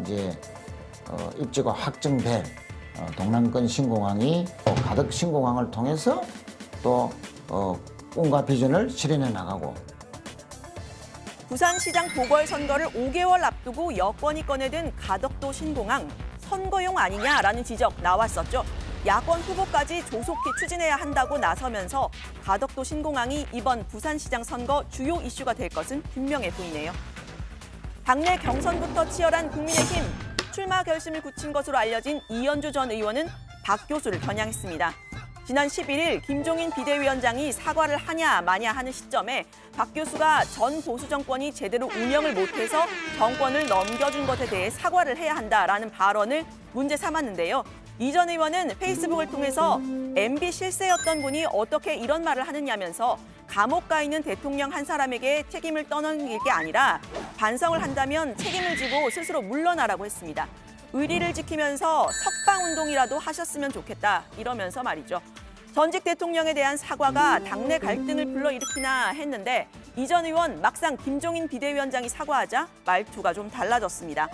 이제 입지가 확정될 동남권 신공항이 가덕 신공항을 통해서 또 꿈과 비전을 실현해 나가고 부산시장 보궐선거를 5개월 앞두고 여권이 꺼내든 가덕도 신공항 선거용 아니냐라는 지적 나왔었죠. 야권 후보까지 조속히 추진해야 한다고 나서면서 가덕도 신공항이 이번 부산시장 선거 주요 이슈가 될 것은 분명해 보이네요. 당내 경선부터 치열한 국민의힘 출마 결심을 굳힌 것으로 알려진 이현주 전 의원은 박 교수를 겨냥했습니다. 지난 11일 김종인 비대위원장이 사과를 하냐 마냐 하는 시점에 박 교수가 전 보수 정권이 제대로 운영을 못해서 정권을 넘겨준 것에 대해 사과를 해야 한다라는 발언을 문제 삼았는데요. 이 전 의원은 페이스북을 통해서 MB 실세였던 분이 어떻게 이런 말을 하느냐면서 감옥 가 있는 대통령 한 사람에게 책임을 떠넘길 게 아니라 반성을 한다면 책임을 지고 스스로 물러나라고 했습니다. 의리를 지키면서 석방운동이라도 하셨으면 좋겠다 이러면서 말이죠. 전직 대통령에 대한 사과가 당내 갈등을 불러일으키나 했는데 이 전 의원 막상 김종인 비대위원장이 사과하자 말투가 좀 달라졌습니다.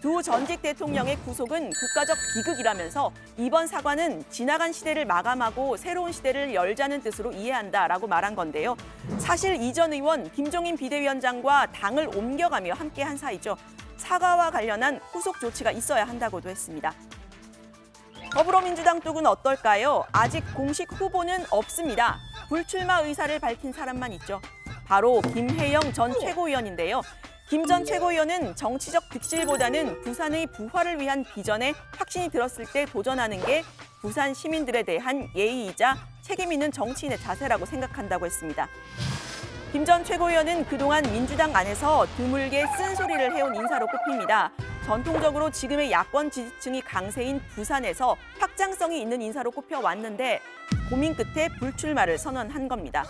두 전직 대통령의 구속은 국가적 비극이라면서 이번 사과는 지나간 시대를 마감하고 새로운 시대를 열자는 뜻으로 이해한다라고 말한 건데요. 사실 이 전 의원 김종인 비대위원장과 당을 옮겨가며 함께한 사이죠. 사과와 관련한 후속 조치가 있어야 한다고도 했습니다. 더불어민주당 쪽은 어떨까요? 아직 공식 후보는 없습니다. 불출마 의사를 밝힌 사람만 있죠. 바로 김혜영 전 최고위원인데요. 김 전 최고위원은 정치적 득실보다는 부산의 부활을 위한 비전에 확신이 들었을 때 도전하는 게 부산 시민들에 대한 예의이자 책임 있는 정치인의 자세라고 생각한다고 했습니다. 김 전 최고위원은 그동안 민주당 안에서 드물게 쓴소리를 해온 인사로 꼽힙니다. 전통적으로 지금의 야권 지지층이 강세인 부산에서 확장성이 있는 인사로 꼽혀왔는데 고민 끝에 불출마를 선언한 겁니다.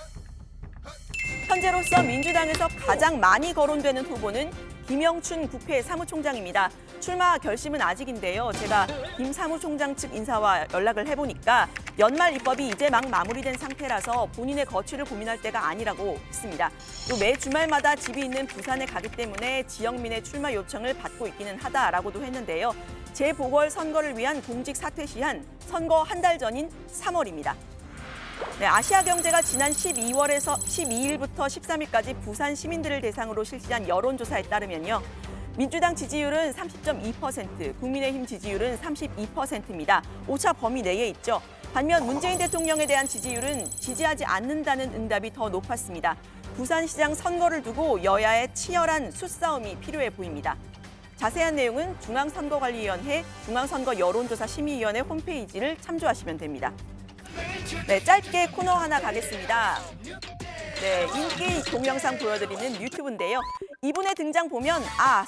현재로서 민주당에서 가장 많이 거론되는 후보는 김영춘 국회 사무총장입니다. 출마 결심은 아직인데요. 제가 김 사무총장 측 인사와 연락을 해보니까 연말 입법이 이제 막 마무리된 상태라서 본인의 거취를 고민할 때가 아니라고 했습니다. 또 매 주말마다 집이 있는 부산에 가기 때문에 지역민의 출마 요청을 받고 있기는 하다라고도 했는데요. 재보궐선거를 위한 공직 사퇴 시한 선거 한 달 전인 3월입니다. 네, 아시아경제가 지난 12일부터 13일까지 부산 시민들을 대상으로 실시한 여론조사에 따르면요. 민주당 지지율은 30.2%, 국민의힘 지지율은 32%입니다. 오차 범위 내에 있죠. 반면 문재인 대통령에 대한 지지율은 지지하지 않는다는 응답이 더 높았습니다. 부산시장 선거를 두고 여야의 치열한 수싸움이 필요해 보입니다. 자세한 내용은 중앙선거관리위원회 중앙선거 여론조사 심의위원회 홈페이지를 참조하시면 됩니다. 네, 짧게 코너 하나 가겠습니다. 네, 인기 동영상 보여드리는 유튜브인데요. 이분의 등장 보면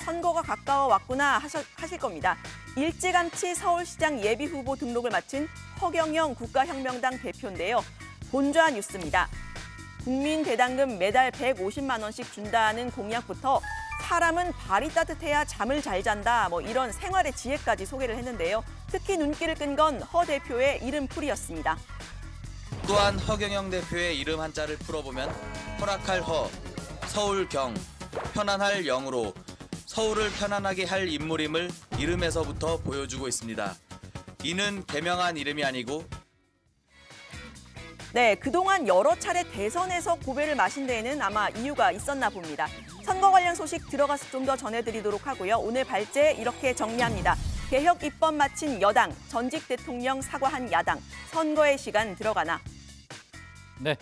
선거가 가까워 왔구나 하실 겁니다. 일찌감치 서울시장 예비후보 등록을 마친 허경영 국가혁명당 대표인데요. 본좌 뉴스입니다. 국민배당금 매달 150만 원씩 준다는 공약부터 사람은 발이 따뜻해야 잠을 잘 잔다 이런 생활의 지혜까지 소개를 했는데요. 특히 눈길을 끈 건 허 대표의 이름풀이였습니다. 또한 허경영 대표의 이름 한자를 풀어보면 허락할 허, 서울경, 편안할 영으로 서울을 편안하게 할 인물임을 이름에서부터 보여주고 있습니다. 이는 개명한 이름이 아니고 네, 그동안 여러 차례 대선에서 고배를 마신 데에는 아마 이유가 있었나 봅니다. 선거 관련 소식 들어가서 좀 더 전해드리도록 하고요. 오늘 발제 이렇게 정리합니다. 개혁 입법 마친 여당, 전직 대통령 사과한 야당, 선거의 시간 들어가나. 네.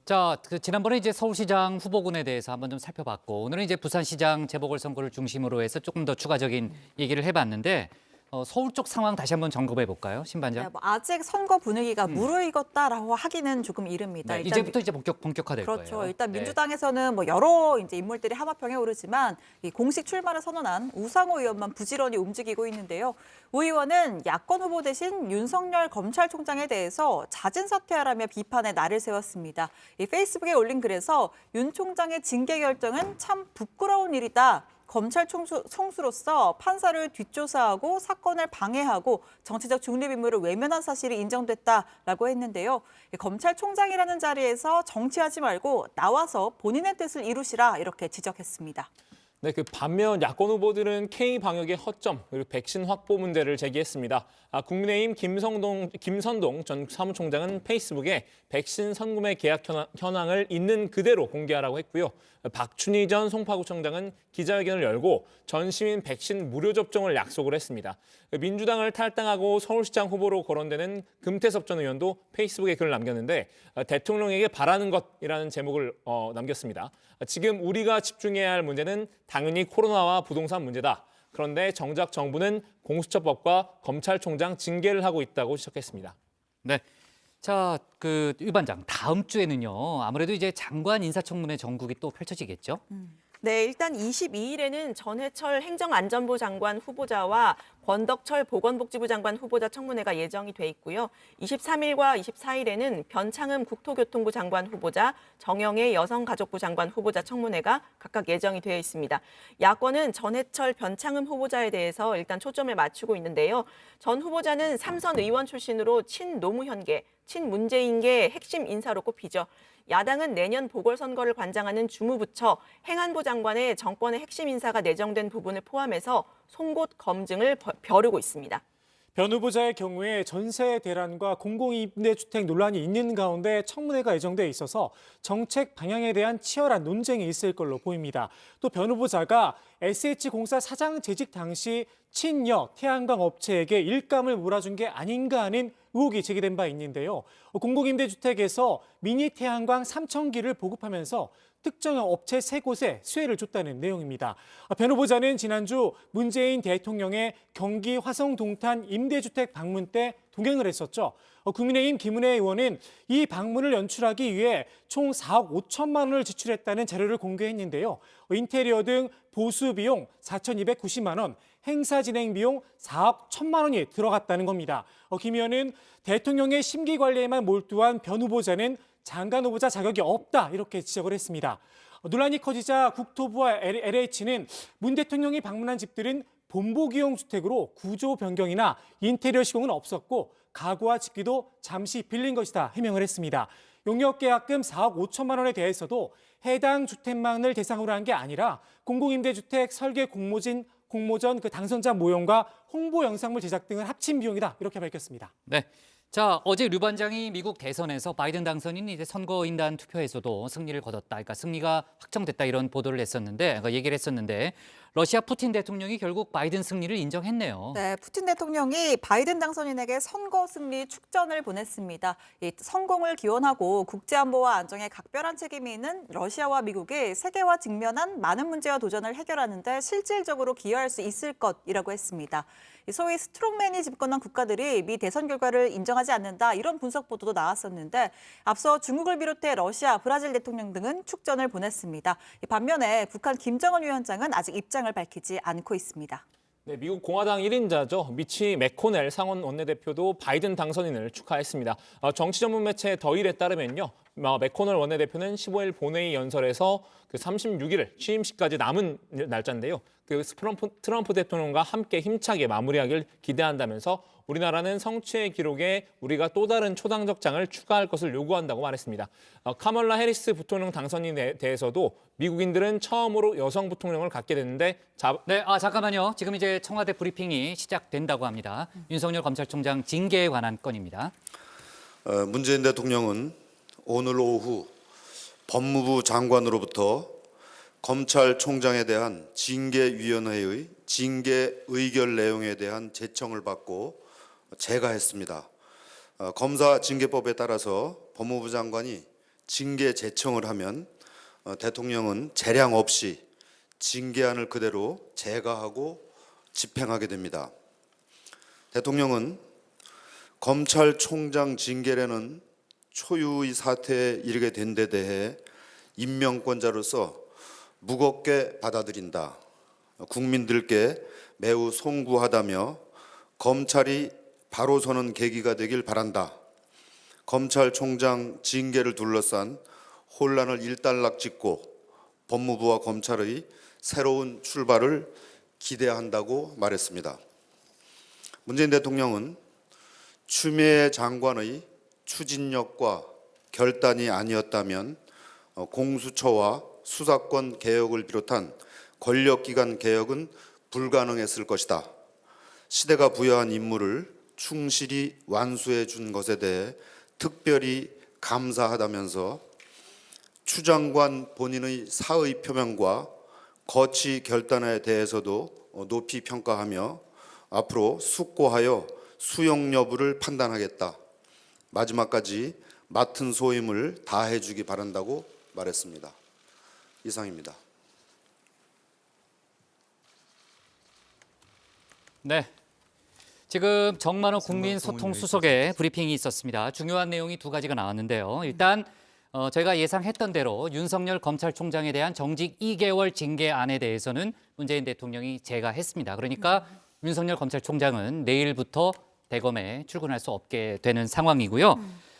자, 지난번에 이제 서울시장 후보군에 대해서 한번 좀 살펴봤고 오늘은 이제 부산시장 재보궐선거를 중심으로 해서 조금 더 추가적인 얘기를 해봤는데 서울 쪽 상황 다시 한번 점검해 볼까요, 신 반장? 네, 아직 선거 분위기가 무르익었다라고 하기는 조금 이릅니다. 네, 일단, 이제부터 이제 본격화될 그렇죠. 거예요. 일단 네. 민주당에서는 여러 이제 인물들이 하마평에 오르지만 이 공식 출마를 선언한 우상호 의원만 부지런히 움직이고 있는데요. 우 의원은 야권 후보 대신 윤석열 검찰총장에 대해서 자진 사퇴하라며 비판의 날을 세웠습니다. 이 페이스북에 올린 글에서 윤 총장의 징계 결정은 참 부끄러운 일이다. 검찰 총수로서 판사를 뒷조사하고 사건을 방해하고 정치적 중립 의무를 외면한 사실이 인정됐다라고 했는데요. 검찰총장이라는 자리에서 정치하지 말고 나와서 본인의 뜻을 이루시라 이렇게 지적했습니다. 네, 반면 야권 후보들은 K 방역의 허점 그리고 백신 확보 문제를 제기했습니다. 국민의힘 김선동 전 사무총장은 페이스북에 백신 선구매 계약 현황을 있는 그대로 공개하라고 했고요. 박춘희 전 송파구청장은 기자회견을 열고 전 시민 백신 무료 접종을 약속을 했습니다. 민주당을 탈당하고 서울시장 후보로 거론되는 금태섭 전 의원도 페이스북에 글을 남겼는데 대통령에게 바라는 것이라는 제목을 남겼습니다. 지금 우리가 집중해야 할 문제는 당연히 코로나와 부동산 문제다. 그런데 정작 정부는 공수처법과 검찰총장 징계를 하고 있다고 지적했습니다. 네. 자, 유 반장, 다음 주에는요. 아무래도 이제 장관 인사청문회 전국이 또 펼쳐지겠죠? 네, 일단 22일에는 전해철 행정안전부 장관 후보자와 권덕철 보건복지부 장관 후보자 청문회가 예정이 돼 있고요. 23일과 24일에는 변창흠 국토교통부 장관 후보자, 정영애 여성가족부 장관 후보자 청문회가 각각 예정이 되어 있습니다. 야권은 전해철, 변창흠 후보자에 대해서 일단 초점을 맞추고 있는데요. 전 후보자는 삼선 의원 출신으로 친노무현계, 친문재인계 핵심 인사로 꼽히죠. 야당은 내년 보궐선거를 관장하는 주무부처 행안부 장관의 정권의 핵심 인사가 내정된 부분을 포함해서 송곳 검증을 벼르고 있습니다. 변 후보자의 경우에 전세 대란과 공공임대주택 논란이 있는 가운데 청문회가 예정돼 있어서 정책 방향에 대한 치열한 논쟁이 있을 걸로 보입니다. 또 변 후보자가 SH공사 사장 재직 당시 친여 태양광 업체에게 일감을 몰아준 게 아닌가 하는 의혹이 제기된 바 있는데요. 공공임대주택에서 미니 태양광 3,000기를 보급하면서 특정 업체 3곳에 수혜를 줬다는 내용입니다. 변호보자는 지난주 문재인 대통령의 경기 화성 동탄 임대주택 방문 때 동행을 했었죠. 국민의힘 김은혜 의원은 이 방문을 연출하기 위해 총 4억 5천만 원을 지출했다는 자료를 공개했는데요. 인테리어 등 보수 비용 4,290만 원, 행사 진행 비용 4억 1천만 원이 들어갔다는 겁니다. 김 의원은 대통령의 심기 관리에만 몰두한 변 후보자는 장관 후보자 자격이 없다 이렇게 지적을 했습니다. 논란이 커지자 국토부와 LH는 문 대통령이 방문한 집들은 본보기용 주택으로 구조 변경이나 인테리어 시공은 없었고 가구와 집기도 잠시 빌린 것이다 해명을 했습니다. 용역계약금 4억 5천만 원에 대해서도 해당 주택망을 대상으로 한 게 아니라 공공임대주택 설계 공모전 그 당선자 모형과 홍보 영상물 제작 등을 합친 비용이다 이렇게 밝혔습니다. 네. 자, 어제 류 반장이 미국 대선에서 바이든 당선인이 이제 선거인단 투표에서도 승리를 거뒀다. 그러니까 승리가 확정됐다 이런 보도를 했었는데, 얘기를 했었는데 러시아 푸틴 대통령이 결국 바이든 승리를 인정했네요. 네, 푸틴 대통령이 바이든 당선인에게 선거 승리 축전을 보냈습니다. 이 성공을 기원하고 국제안보와 안정에 각별한 책임이 있는 러시아와 미국이 세계와 직면한 많은 문제와 도전을 해결하는 데 실질적으로 기여할 수 있을 것이라고 했습니다. 소위 스트롱맨이 집권한 국가들이 미 대선 결과를 인정하지 않는다 이런 분석 보도도 나왔었는데 앞서 중국을 비롯해 러시아, 브라질 대통령 등은 축전을 보냈습니다. 반면에 북한 김정은 위원장은 아직 입장을 밝히지 않고 있습니다. 네, 미국 공화당 1인자죠. 미치 맥코넬 상원 원내대표도 바이든 당선인을 축하했습니다. 정치 전문 매체 더일에 따르면요. 맥코넬 원내대표는 15일 본회의 연설에서 그 36일을 취임식까지 남은 날짜인데요. 그 트럼프 대통령과 함께 힘차게 마무리하길 기대한다면서 우리나라는 성취의 기록에 우리가 또 다른 초당적 장을 추가할 것을 요구한다고 말했습니다. 카멀라 해리스 부통령 당선인에 대해서도 미국인들은 처음으로 여성 부통령을 갖게 됐는데 네, 잠깐만요. 지금 이제 청와대 브리핑이 시작된다고 합니다. 윤석열 검찰총장 징계에 관한 건입니다. 문재인 대통령은 오늘 오후 법무부 장관으로부터 검찰총장에 대한 징계위원회의 징계 의결 내용에 대한 제청을 받고 제가했습니다. 검사 징계법에 따라서 법무부 장관이 징계 제청을 하면 대통령은 재량 없이 징계안을 그대로 제거하고 집행하게 됩니다. 대통령은 검찰총장 징계라는 초유의 사태에 이르게 된 데 대해 임명권자로서 무겁게 받아들인다. 국민들께 매우 송구하다며 검찰이 바로 서는 계기가 되길 바란다. 검찰총장 징계를 둘러싼 혼란을 일단락 짓고 법무부와 검찰의 새로운 출발을 기대한다고 말했습니다. 문재인 대통령은 추미애 장관의 추진력과 결단이 아니었다면 공수처와 수사권 개혁을 비롯한 권력기관 개혁은 불가능했을 것이다. 시대가 부여한 임무를 충실히 완수해 준 것에 대해 특별히 감사하다면서 추 장관 본인의 사의 표명과 거취 결단에 대해서도 높이 평가하며 앞으로 숙고하여 수용 여부를 판단하겠다. 마지막까지 맡은 소임을 다해 주기 바란다고 말했습니다. 이상입니다. 네. 지금 정만호 국민소통수석의 브리핑이 있었습니다. 중요한 내용이 두 가지가 나왔는데요. 일단 저희가 예상했던 대로 윤석열 검찰총장에 대한 정직 2개월 징계안에 대해서는 문재인 대통령이 제거했습니다. 그러니까 윤석열 검찰총장은 내일부터 대검에 출근할 수 없게 되는 상황이고요.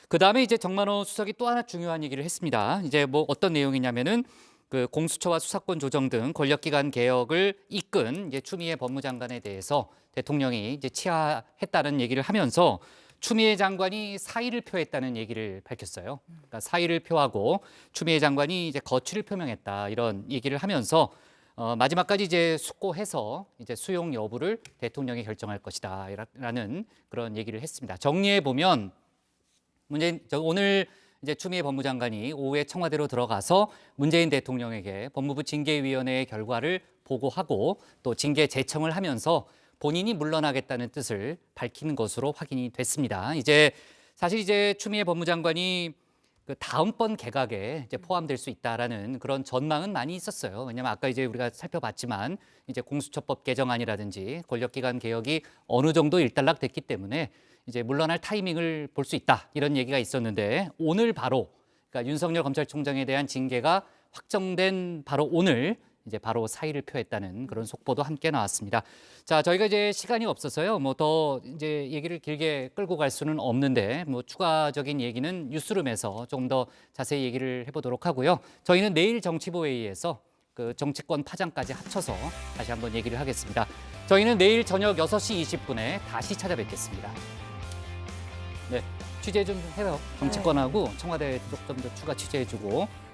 그다음에 이제 정만호 수석이 또 하나 중요한 얘기를 했습니다. 이제 뭐 어떤 내용이냐면은 그 공수처와 수사권 조정 등 권력기관 개혁을 이끈 이제 추미애 법무장관에 대해서 대통령이 이제 치하했다는 얘기를 하면서 추미애 장관이 사의를 표했다는 얘기를 밝혔어요. 그러니까 사의를 표하고 추미애 장관이 이제 거취를 표명했다 이런 얘기를 하면서 마지막까지 이제 숙고해서 이제 수용 여부를 대통령이 결정할 것이다라는 그런 얘기를 했습니다. 정리해 보면 오늘 이제 추미애 법무장관이 오후에 청와대로 들어가서 문재인 대통령에게 법무부 징계위원회의 결과를 보고하고 또 징계 제청을 하면서 본인이 물러나겠다는 뜻을 밝히는 것으로 확인이 됐습니다. 이제 사실 이제 추미애 법무장관이 그 다음번 개각에 이제 포함될 수 있다라는 그런 전망은 많이 있었어요. 왜냐하면 아까 이제 우리가 살펴봤지만 이제 공수처법 개정안이라든지 권력기관 개혁이 어느 정도 일단락됐기 때문에 이제 물러날 타이밍을 볼 수 있다 이런 얘기가 있었는데 오늘 바로 그러니까 윤석열 검찰총장에 대한 징계가 확정된 바로 오늘 이제 바로 사의를 표했다는 그런 속보도 함께 나왔습니다. 자, 저희가 이제 시간이 없어서요. 뭐 더 이제 얘기를 길게 끌고 갈 수는 없는데 뭐 추가적인 얘기는 뉴스룸에서 조금 더 자세히 얘기를 해보도록 하고요. 저희는 내일 정치부회의에서 그 정치권 파장까지 합쳐서 다시 한번 얘기를 하겠습니다. 저희는 내일 저녁 6시 20분에 다시 찾아뵙겠습니다. 네, 취재 좀 해요. 정치권하고 청와대 쪽 좀 더 추가 취재해주고.